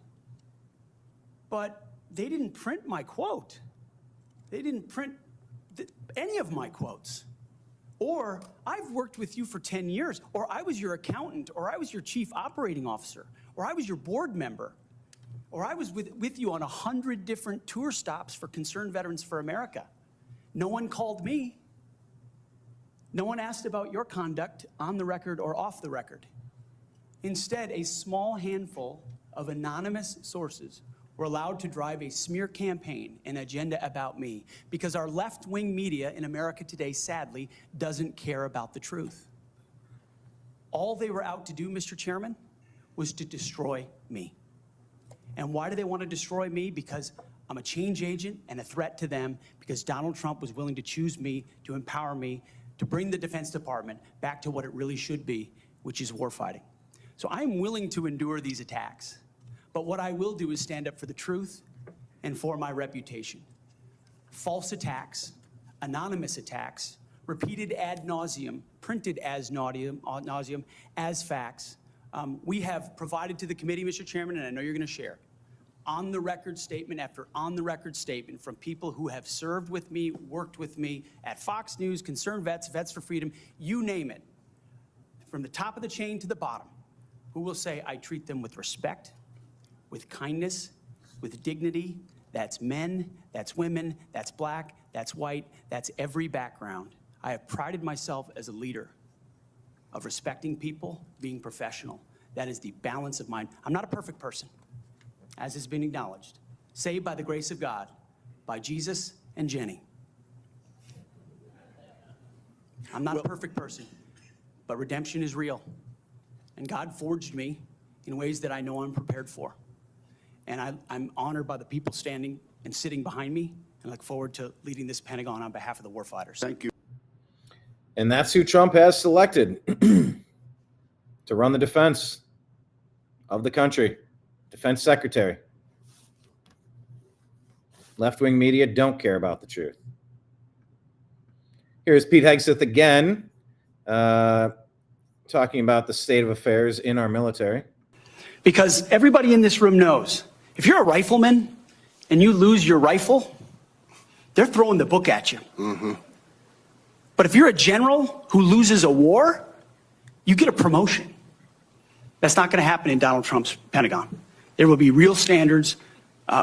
But they didn't print my quote. They didn't print any of my quotes. Or I've worked with you for 10 years, or I was your accountant, or I was your chief operating officer, or I was your board member, or I was with you on 100 different tour stops for Concerned Veterans for America. No one called me. No one asked about your conduct on the record or off the record. Instead, a small handful of anonymous sources were allowed to drive a smear campaign, an agenda about me, because our left-wing media in America today, sadly, doesn't care about the truth. All they were out to do, Mr. Chairman, was to destroy me. And why do they want to destroy me? Because I'm a change agent and a threat to them, because Donald Trump was willing to choose me, to empower me, to bring the Defense Department back to what it really should be, which is warfighting. So I'm willing to endure these attacks. But what I will do is stand up for the truth and for my reputation. False attacks, anonymous attacks, repeated ad nauseum, printed as nauseum, as facts. We have provided to the committee, Mr. Chairman, and I know you're going to share, on the record statement after on the record statement from people who have served with me, worked with me at Fox News, Concerned Vets, Vets for Freedom, you name it, from the top of the chain to the bottom, who will say I treat them with respect, with kindness, with dignity. That's men, that's women, that's black, that's white, that's every background. I have prided myself as a leader of respecting people, being professional. That is the balance of mine. I'm not a perfect person, as has been acknowledged. Saved by the grace of God, by Jesus and Jenny. I'm not a perfect person, but redemption is real. And God forged me in ways that I know I'm prepared for. And I'm honored by the people standing and sitting behind me, and look forward to leading this Pentagon on behalf of the warfighters. Thank you. And that's who Trump has selected to run the defense of the country. Defense Secretary. Left-wing media don't care about the truth. Here's Pete Hegseth again, talking about the state of affairs in our military. Because everybody in this room knows, if you're a rifleman and you lose your rifle, they're throwing the book at you. Mm-hmm. But if you're a general who loses a war, you get a promotion. That's not going to happen in Donald Trump's Pentagon. There will be real standards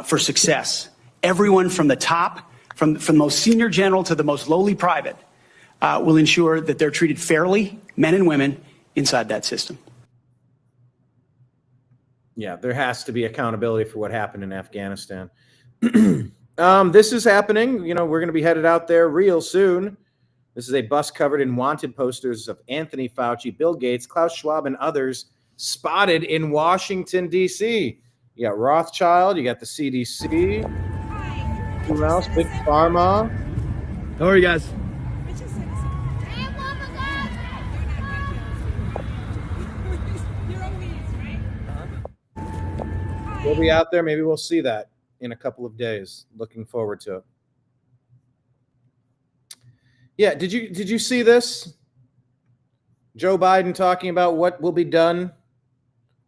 for success. Everyone from the top, from the most senior general to the most lowly private, will ensure that they're treated fairly, men and women, inside that system. Yeah, there has to be accountability for what happened in Afghanistan. This is happening. You know, we're going to be headed out there real soon. This is a bus covered in wanted posters of Anthony Fauci, Bill Gates, Klaus Schwab, and others spotted in Washington, D.C. You got Rothschild, you got the CDC. Who else? Big Pharma. How are you guys? We'll be out there. Maybe we'll see that in a couple of days. Looking forward to it. Yeah, did you see this? Joe Biden talking about what will be done.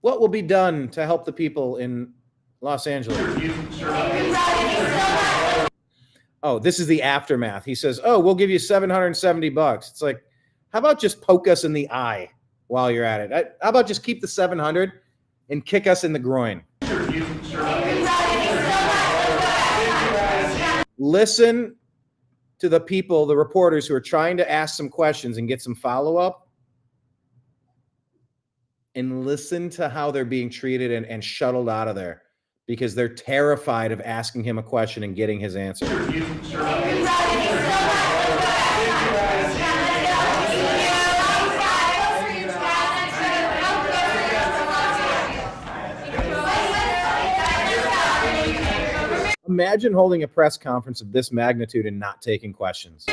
What will be done to help the people in Los Angeles? Oh, this is the aftermath. He says, "Oh, we'll give you $770." It's like, how about just poke us in the eye while you're at it? How about just keep the 700 and kick us in the groin? Listen to the people, the reporters who are trying to ask some questions and get some follow-up, and listen to how they're being treated and shuttled out of there because they're terrified of asking him a question and getting his answer. Imagine holding a press conference of this magnitude and not taking questions.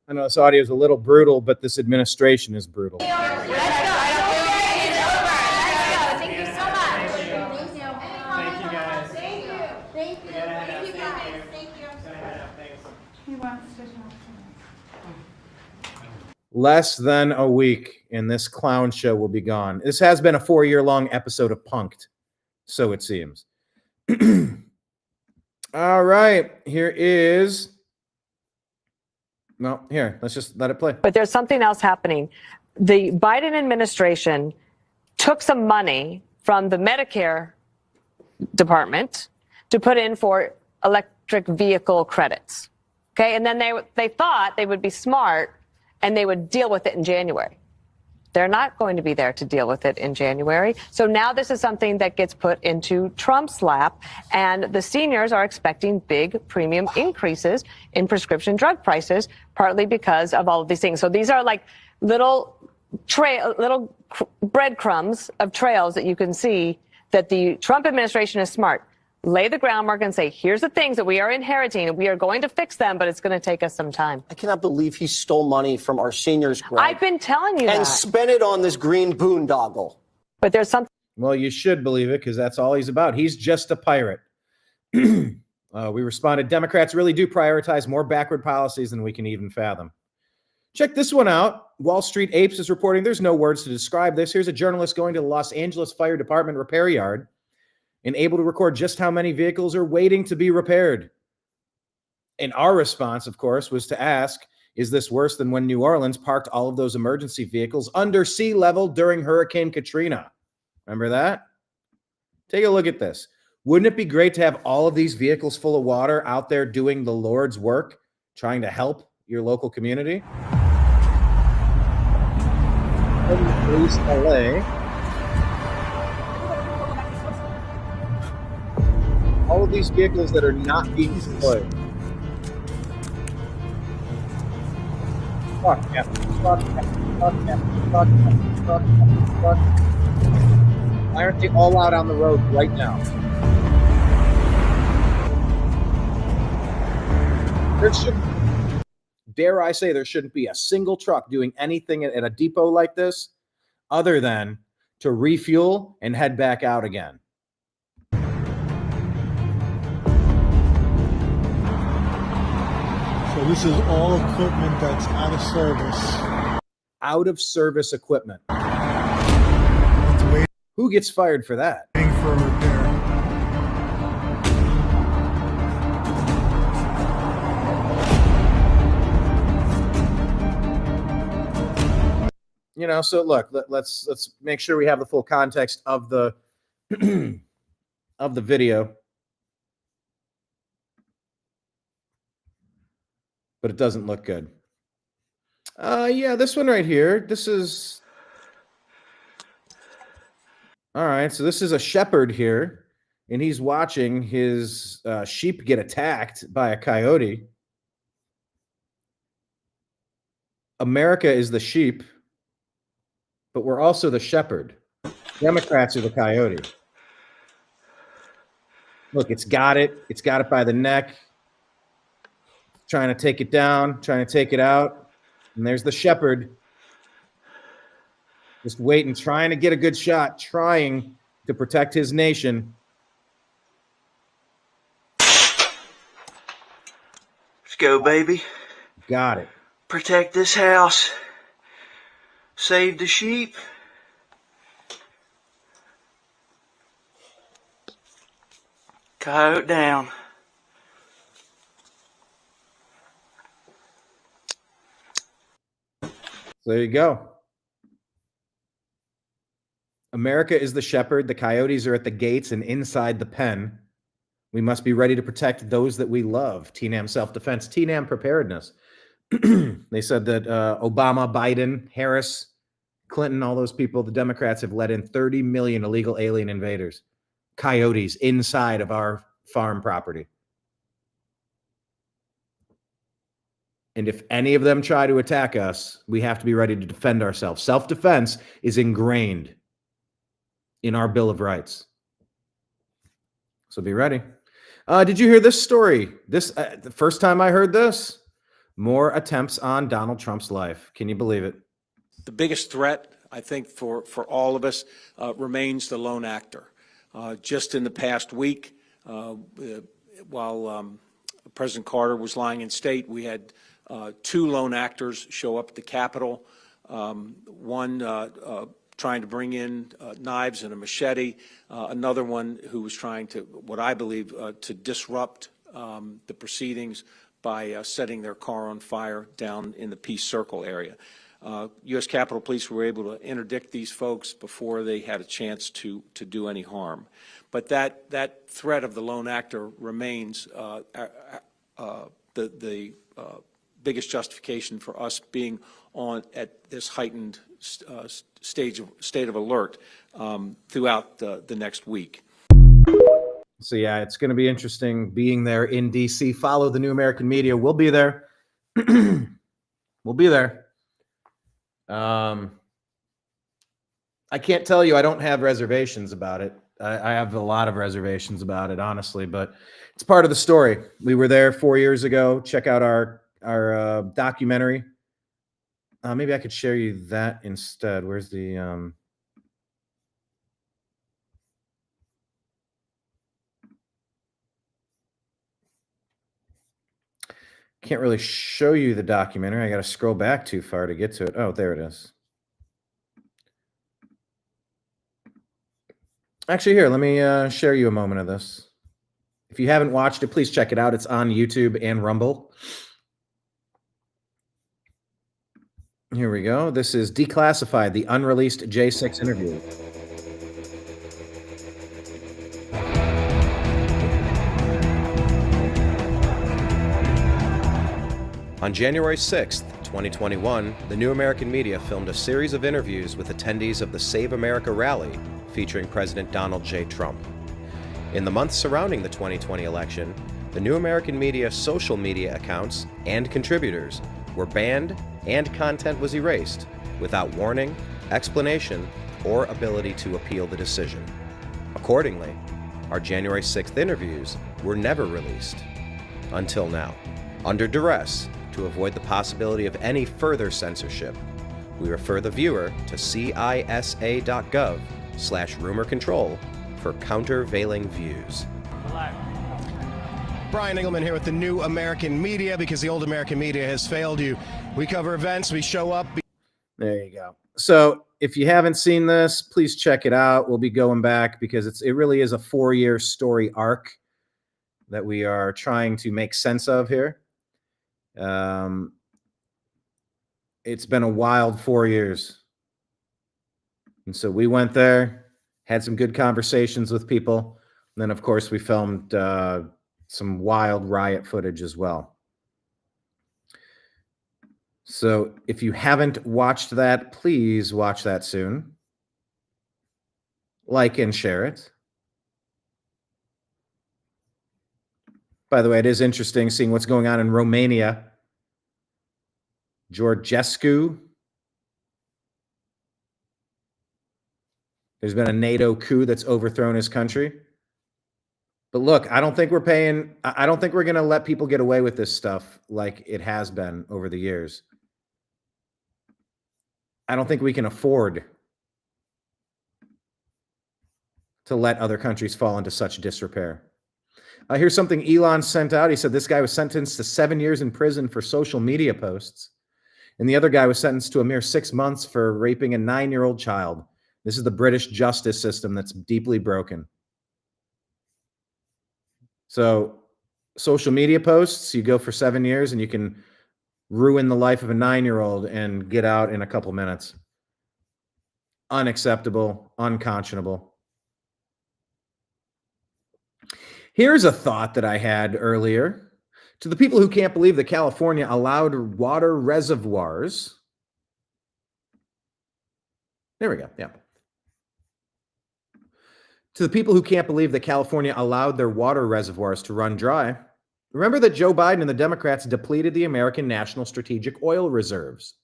I know this audio is a little brutal, but this administration is brutal. Less than a week, and this clown show will be gone. This has been a 4-year-long episode of Punked, so it seems. All right, here is... No, here, let's just let it play. But there's something else happening. The Biden administration took some money from the Medicare department to put in for electric vehicle credits. Okay, and then they thought they would be smart and they would deal with it in January. They're not going to be there to deal with it in January. So now this is something that gets put into Trump's lap, and the seniors are expecting big premium increases in prescription drug prices, partly because of all of these things. So these are like little breadcrumbs of trails that you can see that the Trump administration is smart. Lay the groundwork and say, here's the things that we are inheriting, and we are going to fix them, but it's going to take us some time. I cannot believe he stole money from our seniors, Greg. I've been telling you that. And spent it on this green boondoggle. But there's something. Well, you should believe it because that's all he's about. He's just a pirate. We responded, Democrats really do prioritize more backward policies than we can even fathom. Check this one out. Wall Street Apes is reporting there's no words to describe this. Here's a journalist going to the Los Angeles Fire Department repair yard and able to record just how many vehicles are waiting to be repaired. And our response, of course, was to ask, is this worse than when New Orleans parked all of those emergency vehicles under sea level during Hurricane Katrina? Remember that? Take a look at this. Wouldn't it be great to have all of these vehicles full of water out there doing the Lord's work, trying to help your local community? Police LA. All of these vehicles that are not being deployed. Fuck yeah. Fuck yeah. Fuck yeah. Fuck yeah. Fuck yeah. Fuck yeah. Why aren't they all out on the road right now? There shouldn't, dare I say, there shouldn't be a single truck doing anything at a depot like this other than to refuel and head back out again. So this is all equipment that's out of service. Out of service equipment. Who gets fired for that? Waiting for a repair. You know, so look, let's make sure we have the full context of the of the video. But it doesn't look good. Yeah, this one right here. This is All right, so this is a shepherd here, and he's watching his sheep get attacked by a coyote. America is the sheep, but we're also the shepherd. Democrats are the coyote. Look, it's got it. It's got it by the neck. Trying to take it down, trying to take it out. And there's the shepherd. Just waiting, trying to get a good shot, trying to protect his nation. Let's go, baby. Got it. Protect this house. Save the sheep. Coyote down. So there you go. America is the shepherd. The coyotes are at the gates and inside the pen. We must be ready to protect those that we love. TNAM self-defense, TNAM preparedness. They said that Obama, Biden, Harris, Clinton, all those people, the Democrats have let in 30 million illegal alien invaders, coyotes inside of our farm property. And if any of them try to attack us, we have to be ready to defend ourselves. Self-defense is ingrained in our Bill of Rights. So be ready. Did you hear this story? The first time I heard this, more attempts on Donald Trump's life. Can you believe it? The biggest threat, I think, for all of us remains the lone actor. Just in the past week, while President Carter was lying in state, we had two lone actors show up at the Capitol. One trying to bring in knives and a machete. Another one who was trying to, what I believe, to disrupt the proceedings by setting their car on fire down in the Peace Circle area. U.S. Capitol Police were able to interdict these folks before they had a chance to do any harm. But that threat of the lone actor remains the biggest justification for us being on at this heightened state of alert throughout the next week. So yeah, it's going to be interesting being there in DC. Follow the New American Media. We'll be there. We'll be there. I can't tell you I don't have reservations about it. I have a lot of reservations about it, honestly, but it's part of the story. We were there 4 years ago. Check out our documentary. Maybe I could share you that instead. Where's the can't really show you the documentary. I got to scroll back too far to get to it. Oh, there it is. Actually, here, let me share you a moment of this. If you haven't watched it, please check it out. It's on YouTube and Rumble. Here we go. This is Declassified, the unreleased J6 interview. On January 6th, 2021, the New American Media filmed a series of interviews with attendees of the Save America rally featuring President Donald J. Trump. In the months surrounding the 2020 election, the New American Media social media accounts and contributors were banned and content was erased without warning, explanation, or ability to appeal the decision. Accordingly, our January 6th interviews were never released until now. Under duress, to avoid the possibility of any further censorship, we refer the viewer to cisa.gov/rumor control for countervailing views. Brian Engelman here with the New American Media because the old American media has failed you. We cover events, we show up. There you go. So if you haven't seen this, please check it out. We'll be going back because it really is a 4-year story arc that we are trying to make sense of here. It's been a wild 4 years. And so we went there, had some good conversations with people. And then, of course, we filmed some wild riot footage as well. So if you haven't watched that, please watch that soon. like and share it. By the way, it is interesting seeing what's going on in Romania. Georgescu. There's been a NATO coup that's overthrown his country. But look, I don't think we're going to let people get away with this stuff like it has been over the years. I don't think we can afford to let other countries fall into such disrepair. Here's something Elon sent out. He said this guy was sentenced to 7 years in prison for social media posts. And the other guy was sentenced to a mere 6 months for raping a 9-year-old child. This is the British justice system that's deeply broken. So social media posts, you go for 7 years and you can ruin the life of a 9-year-old and get out in a couple minutes. Unacceptable, unconscionable. Here's a thought that I had earlier. To the people who can't believe that California allowed water reservoirs. There we go. Yeah. To the people who can't believe that California allowed their water reservoirs to run dry, remember that Joe Biden and the Democrats depleted the American national strategic oil reserves.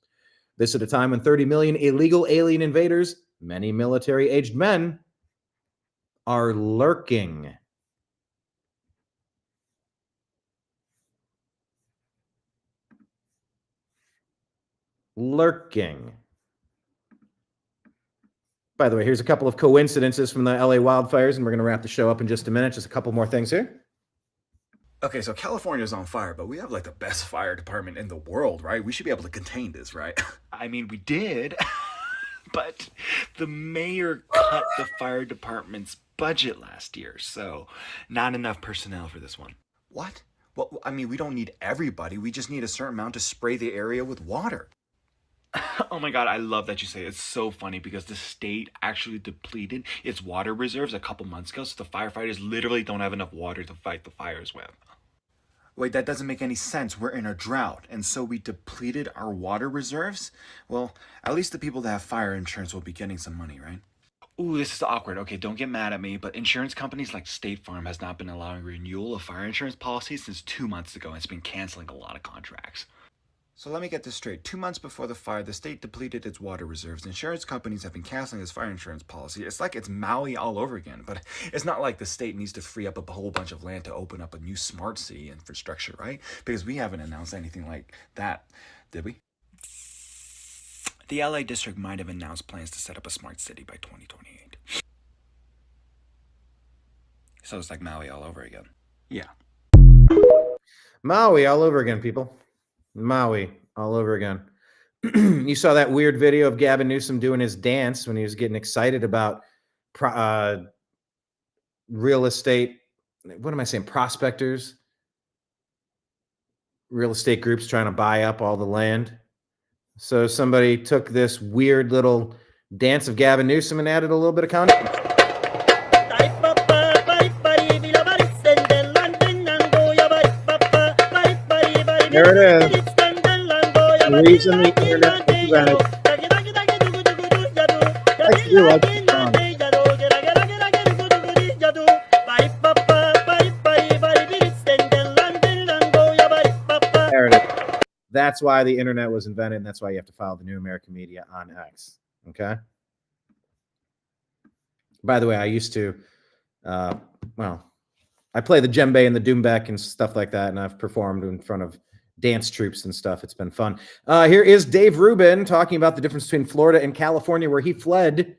This at a time when 30 million illegal alien invaders, many military-aged men, are lurking. Lurking. By the way, here's a couple of coincidences from the LA wildfires, and we're going to wrap the show up in just a minute. Just a couple more things here. Okay, so California's on fire, but we have like the best fire department in the world, right? We should be able to contain this, right? I mean, we did, but the mayor cut the fire department's budget last year, so not enough personnel for this one. What? Well, I mean, we don't need everybody. We just need a certain amount to spray the area with water. Oh my God, I love that you say it. It's so funny because the state actually depleted its water reserves a couple months ago, so the firefighters literally don't have enough water to fight the fires with. Wait, that doesn't make any sense. We're in a drought, and so we depleted our water reserves? Well, at least the people that have fire insurance will be getting some money, right? Ooh, this is awkward. Okay, don't get mad at me, but insurance companies like State Farm has not been allowing renewal of fire insurance policies since 2 months ago, and it's been canceling a lot of contracts. So let me get this straight. 2 months before the fire, the state depleted its water reserves. Insurance companies have been canceling this fire insurance policy. It's like it's Maui all over again, but it's not like the state needs to free up a whole bunch of land to open up a new smart city infrastructure, right? Because we haven't announced anything like that, did we? The LA district might have announced plans to set up a smart city by 2028. So it's like Maui all over again. Yeah. Maui all over again, people. Maui all over again. You saw that weird video of Gavin Newsom doing his dance when he was getting excited about real estate. What am I saying? Prospectors. Real estate groups trying to buy up all the land. So somebody took this weird little dance of Gavin Newsom and added a little bit of content. There it is. The reason the internet was invented. I do like this song. There it is. That's why the internet was invented, and that's why you have to follow the New American Media on X. Okay? By the way, I used to, I play the djembe and the doumbek and stuff like that, and I've performed in front of dance troops and stuff. It's been fun. Here is Dave Rubin talking about the difference between Florida and California, where he fled.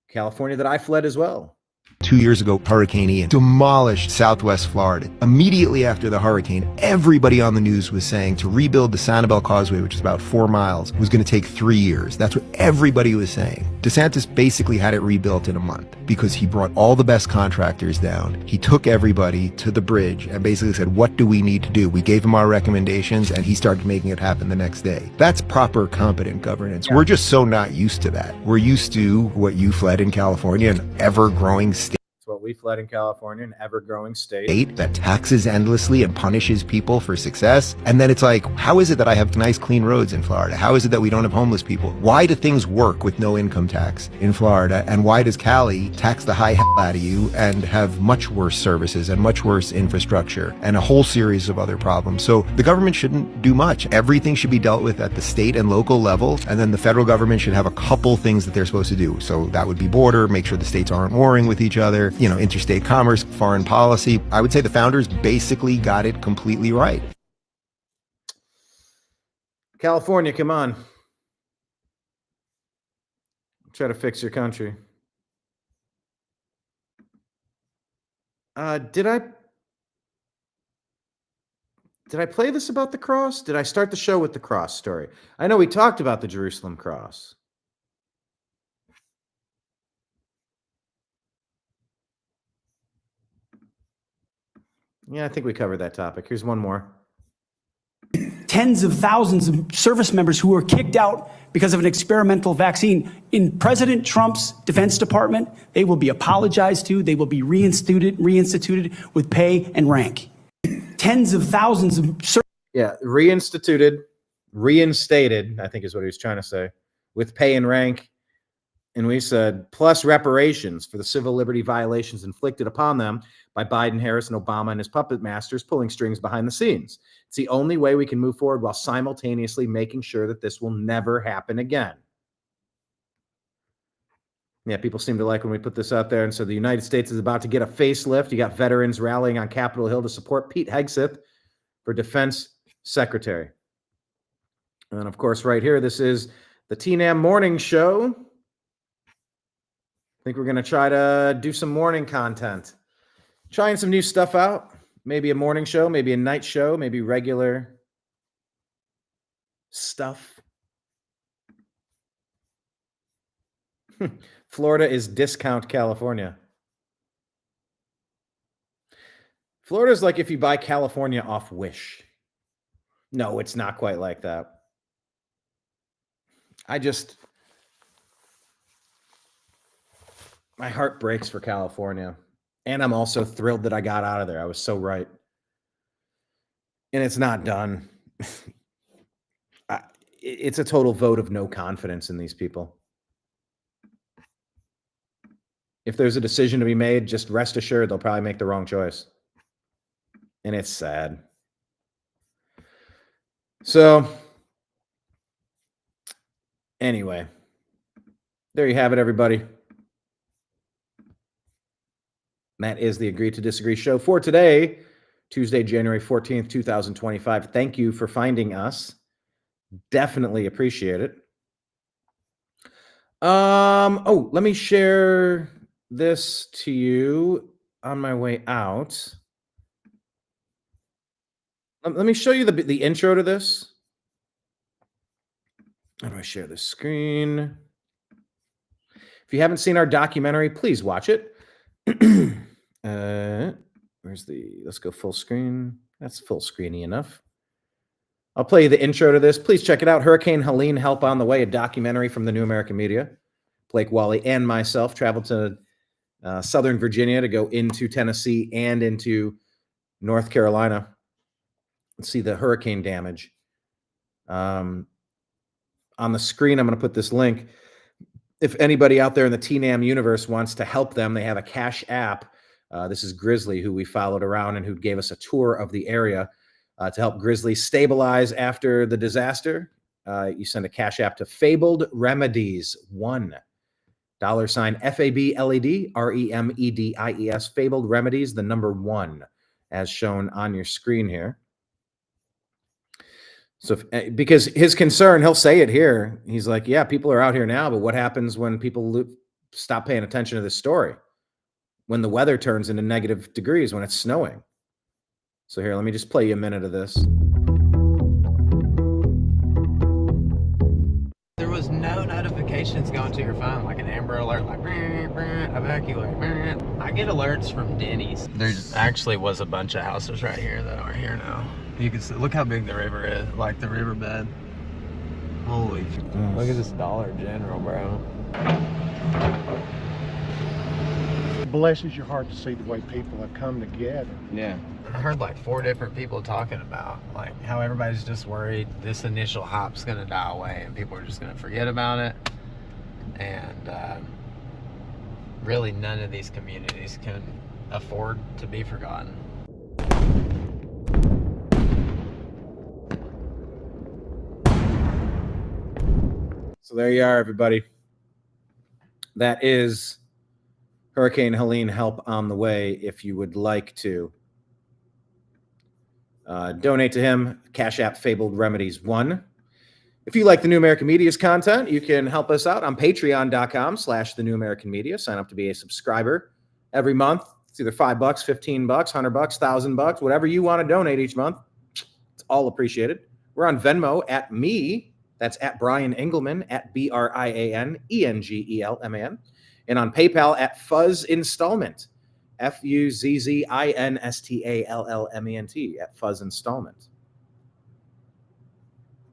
California that I fled as well. 2 years ago, Hurricane Ian demolished Southwest Florida. Immediately after the hurricane, everybody on the news was saying to rebuild the Sanibel Causeway, which is about 4 miles, was going to take 3 years. That's what everybody was saying. DeSantis basically had it rebuilt in a month because he brought all the best contractors down. He took everybody to the bridge and basically said, what do we need to do? We gave him our recommendations and he started making it happen the next day. That's proper, competent governance. Yeah. We're just so not used to that. We're used to what you fled in California, an ever-growing state. That's what we fled in California, an ever-growing state that taxes endlessly and punishes people for success. And then it's like, how is it that I have nice clean roads in Florida? How is it that we don't have homeless people? Why do things work with no income tax in Florida? And why does Cali tax the high hell out of you and have much worse services and much worse infrastructure and a whole series of other problems? So the government shouldn't do much. Everything should be dealt with at the state and local level. And then the federal government should have a couple things that they're supposed to do. So that would be border, make sure the states aren't warring with each other, interstate commerce, foreign policy. I would say the founders basically got it completely right. California, come on. Try to fix your country. Did I play this about the cross? Did I start the show with the cross story? I know we talked about the Jerusalem cross. Yeah, I think we covered that topic. Here's one more. Tens of thousands of service members who were kicked out because of an experimental vaccine. In President Trump's Defense Department, they will be apologized to. They will be reinstituted with pay and rank. Tens of thousands of reinstated, I think is what he was trying to say, with pay and rank. And we said, plus reparations for the civil liberty violations inflicted upon them by Biden, Harris, and Obama and his puppet masters pulling strings behind the scenes. It's the only way we can move forward while simultaneously making sure that this will never happen again. Yeah, people seem to like when we put this out there. And so the United States is about to get a facelift. You got veterans rallying on Capitol Hill to support Pete Hegseth for Defense Secretary. And then, of course, right here, this is the TNAM Morning Show. I think we're going to try to do some morning content. Trying some new stuff out. Maybe a morning show, maybe a night show, maybe regular stuff. Florida is discount California. Florida is like if you buy California off Wish. No, it's not quite like that. My heart breaks for California. And I'm also thrilled that I got out of there. I was so right. And it's not done. It's a total vote of no confidence in these people. If there's a decision to be made, just rest assured they'll probably make the wrong choice. And it's sad. So, anyway, there you have it, everybody. That is the Agree to Disagree show for today, Tuesday, January 14th, 2025. Thank you for finding us. Definitely appreciate it. Let me share this to you on my way out. Let me show you the intro to this. How do I share this screen? If you haven't seen our documentary, please watch it. Let's go full screen. That's full screeny enough. I'll play you the intro to this. Please check it out. Hurricane Helene, Help on the Way, a documentary from the New American Media. Blake Wally and myself traveled to Southern Virginia to go into Tennessee and into North Carolina and see the hurricane damage. On the screen, I'm going to put this link. If anybody out there in the TNAM universe wants to help them, they have a Cash App. This is Grizzly, who we followed around and who gave us a tour of the area to help Grizzly stabilize after the disaster. You send a Cash App to Fabled Remedies 1. $, FABLED, REMEDIES, Fabled Remedies, the number 1, as shown on your screen here. So, because his concern, he'll say it here. He's like, yeah, people are out here now, but what happens when people stop paying attention to this story? When the weather turns into negative degrees, when it's snowing. So here, let me just play you a minute of this. There was no notifications going to your phone, like an Amber Alert, like evacuate. I get alerts from Denny's. There actually was a bunch of houses right here that are here now. You can see, look how big the river is, like the riverbed. Holy, look at this Dollar General, bro. blesses your heart to see the way people have come together. Yeah. I heard like 4 different people talking about like how everybody's just worried this initial hype's going to die away and people are just going to forget about it. And really none of these communities can afford to be forgotten. So there you are, everybody. That is Hurricane Helene help on the way if you would like to. Donate to him, Cash App Fabled Remedies 1. If you like the New American Media's content, you can help us out on patreon.com/the New American Media. Sign up to be a subscriber every month. It's either $5, $15, $100, $1,000, whatever you want to donate each month. It's all appreciated. We're on Venmo at me. That's at Brian Engelman, at BrianEngelman. And on PayPal at Fuzz Installment, FUZZINSTALLMENT, at Fuzz Installment.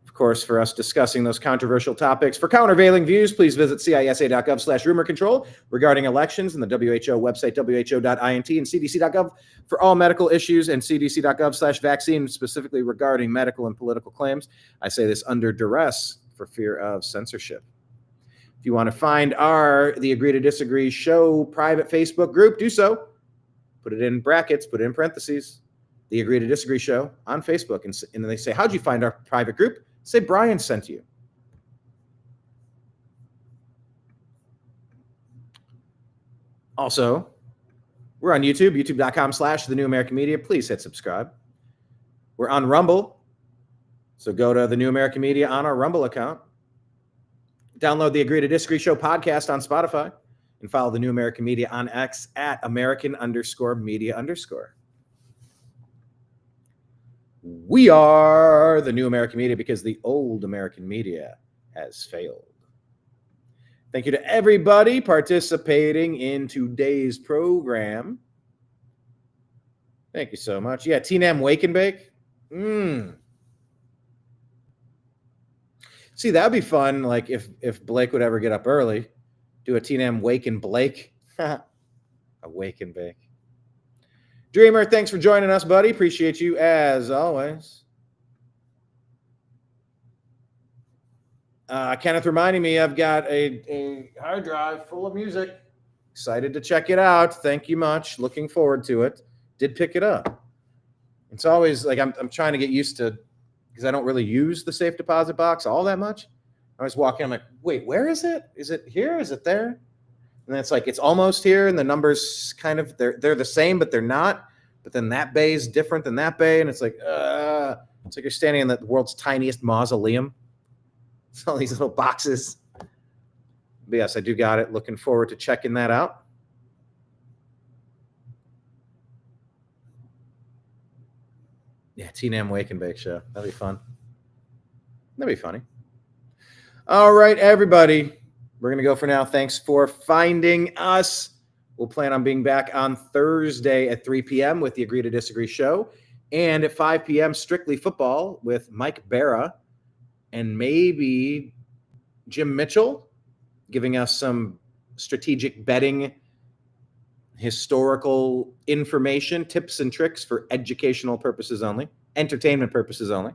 Of course, for us discussing those controversial topics. For countervailing views, please visit CISA.gov/rumor control regarding elections and the WHO website, WHO.int, and CDC.gov for all medical issues, and CDC.gov/vaccine, specifically regarding medical and political claims. I say this under duress for fear of censorship. If you want to find the Agree to Disagree show private Facebook group, do so. Put it in brackets, put it in parentheses. The Agree to Disagree show on Facebook. And then they say, how'd you find our private group? Say Brian sent you. Also, we're on YouTube, youtube.com/the New American Media. Please hit subscribe. We're on Rumble. So go to the New American Media on our Rumble account. Download the Agree to Disagree show podcast on Spotify and follow the New American Media on X at American_media_. We are the New American Media because the old American media has failed. Thank you to everybody participating in today's program. Thank you so much. Yeah, T-Nam Wake and Bake. See, that'd be fun. Like if Blake would ever get up early, do a T-Nam Wake and Blake. A Wake and Bake. Dreamer, thanks for joining us, buddy. Appreciate you as always. Kenneth reminding me I've got a hard drive full of music. Excited to check it out. Thank you much. Looking forward to it. Did pick it up. It's always like I'm trying to get used to, because I don't really use the safe deposit box all that much. I was walking, I'm like, wait, where is it? Is it here? Is it there? And then it's like, it's almost here. And the numbers kind of, they're the same, but they're not. But then that bay is different than that bay. And it's like you're standing in the world's tiniest mausoleum. It's all these little boxes. But yes, I do got it. Looking forward to checking that out. Yeah, T-Nam Wake and Bake show. That'd be fun. That'd be funny. All right, everybody. We're going to go for now. Thanks for finding us. We'll plan on being back on Thursday at 3 p.m. with the Agree to Disagree show. And at 5 p.m., Strictly Football with Mike Barra and maybe Jim Mitchell, giving us some strategic betting, historical information, tips and tricks for educational purposes only, entertainment purposes only.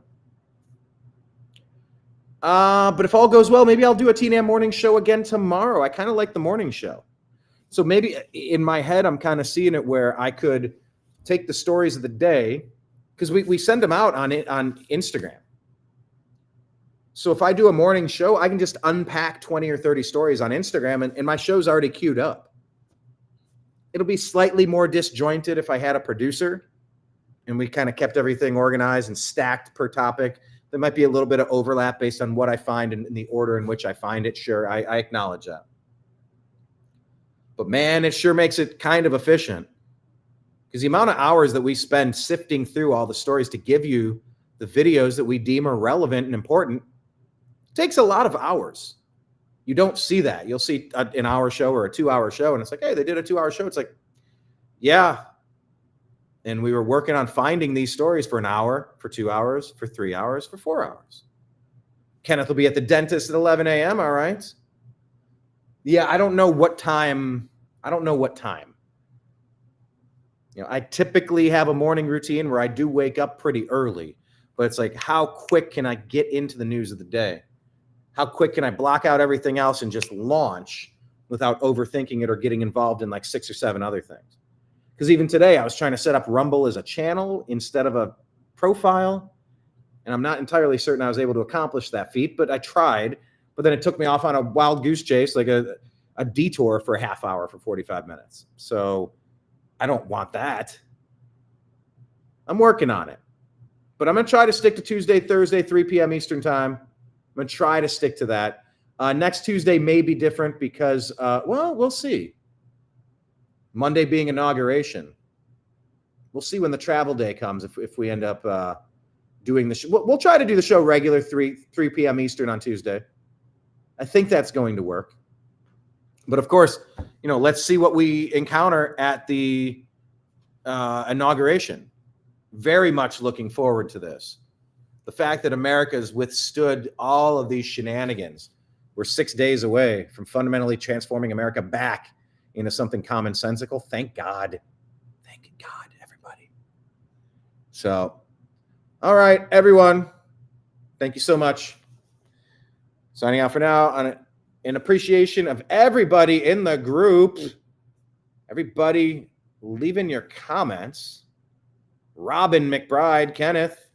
But if all goes well, maybe I'll do a T-Nam morning show again tomorrow. I kind of like the morning show. So maybe in my head, I'm kind of seeing it where I could take the stories of the day, because we send them out on Instagram. So if I do a morning show, I can just unpack 20 or 30 stories on Instagram, and my show's already queued up. It'll be slightly more disjointed if I had a producer and we kind of kept everything organized and stacked per topic. There might be a little bit of overlap based on what I find and in the order in which I find it. Sure, I acknowledge that. But man, it sure makes it kind of efficient, because the amount of hours that we spend sifting through all the stories to give you the videos that we deem are relevant and important takes a lot of hours. You don't see that. You'll see an hour show or a 2-hour show, and it's like, hey, they did a 2-hour show. It's like, yeah. And we were working on finding these stories for an hour, for 2 hours, for 3 hours, for 4 hours. Kenneth will be at the dentist at 11 a.m. All right. Yeah, I don't know what time. I typically have a morning routine where I do wake up pretty early, but it's like, how quick can I get into the news of the day? How quick can I block out everything else and just launch without overthinking it or getting involved in like 6 or 7 other things? Because even today I was trying to set up Rumble as a channel instead of a profile, and I'm not entirely certain I was able to accomplish that feat, but I tried. But then it took me off on a wild goose chase, like a detour for a half hour for 45 minutes. So I don't want that. I'm working on it. But I'm going to try to stick to Tuesday, Thursday, 3 p.m. Eastern time. I'm going to try to stick to that. Next Tuesday may be different because, we'll see. Monday being inauguration. We'll see when the travel day comes if we end up doing the show. We'll try to do the show regular 3 p.m. Eastern on Tuesday. I think that's going to work. But of course, let's see what we encounter at the inauguration. Very much looking forward to this. The fact that America has withstood all of these shenanigans. We're 6 days away from fundamentally transforming America back into something commonsensical. Thank God. Thank God, everybody. So, all right, everyone. Thank you so much. Signing out for now in appreciation of everybody in the group. Everybody leaving your comments. Robin McBride, Kenneth,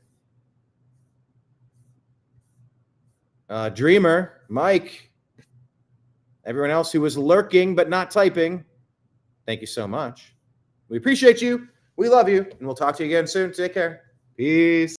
Dreamer, Mike, everyone else who was lurking but not typing. Thank you so much. We appreciate you. We love you. And we'll talk to you again soon. Take care. Peace.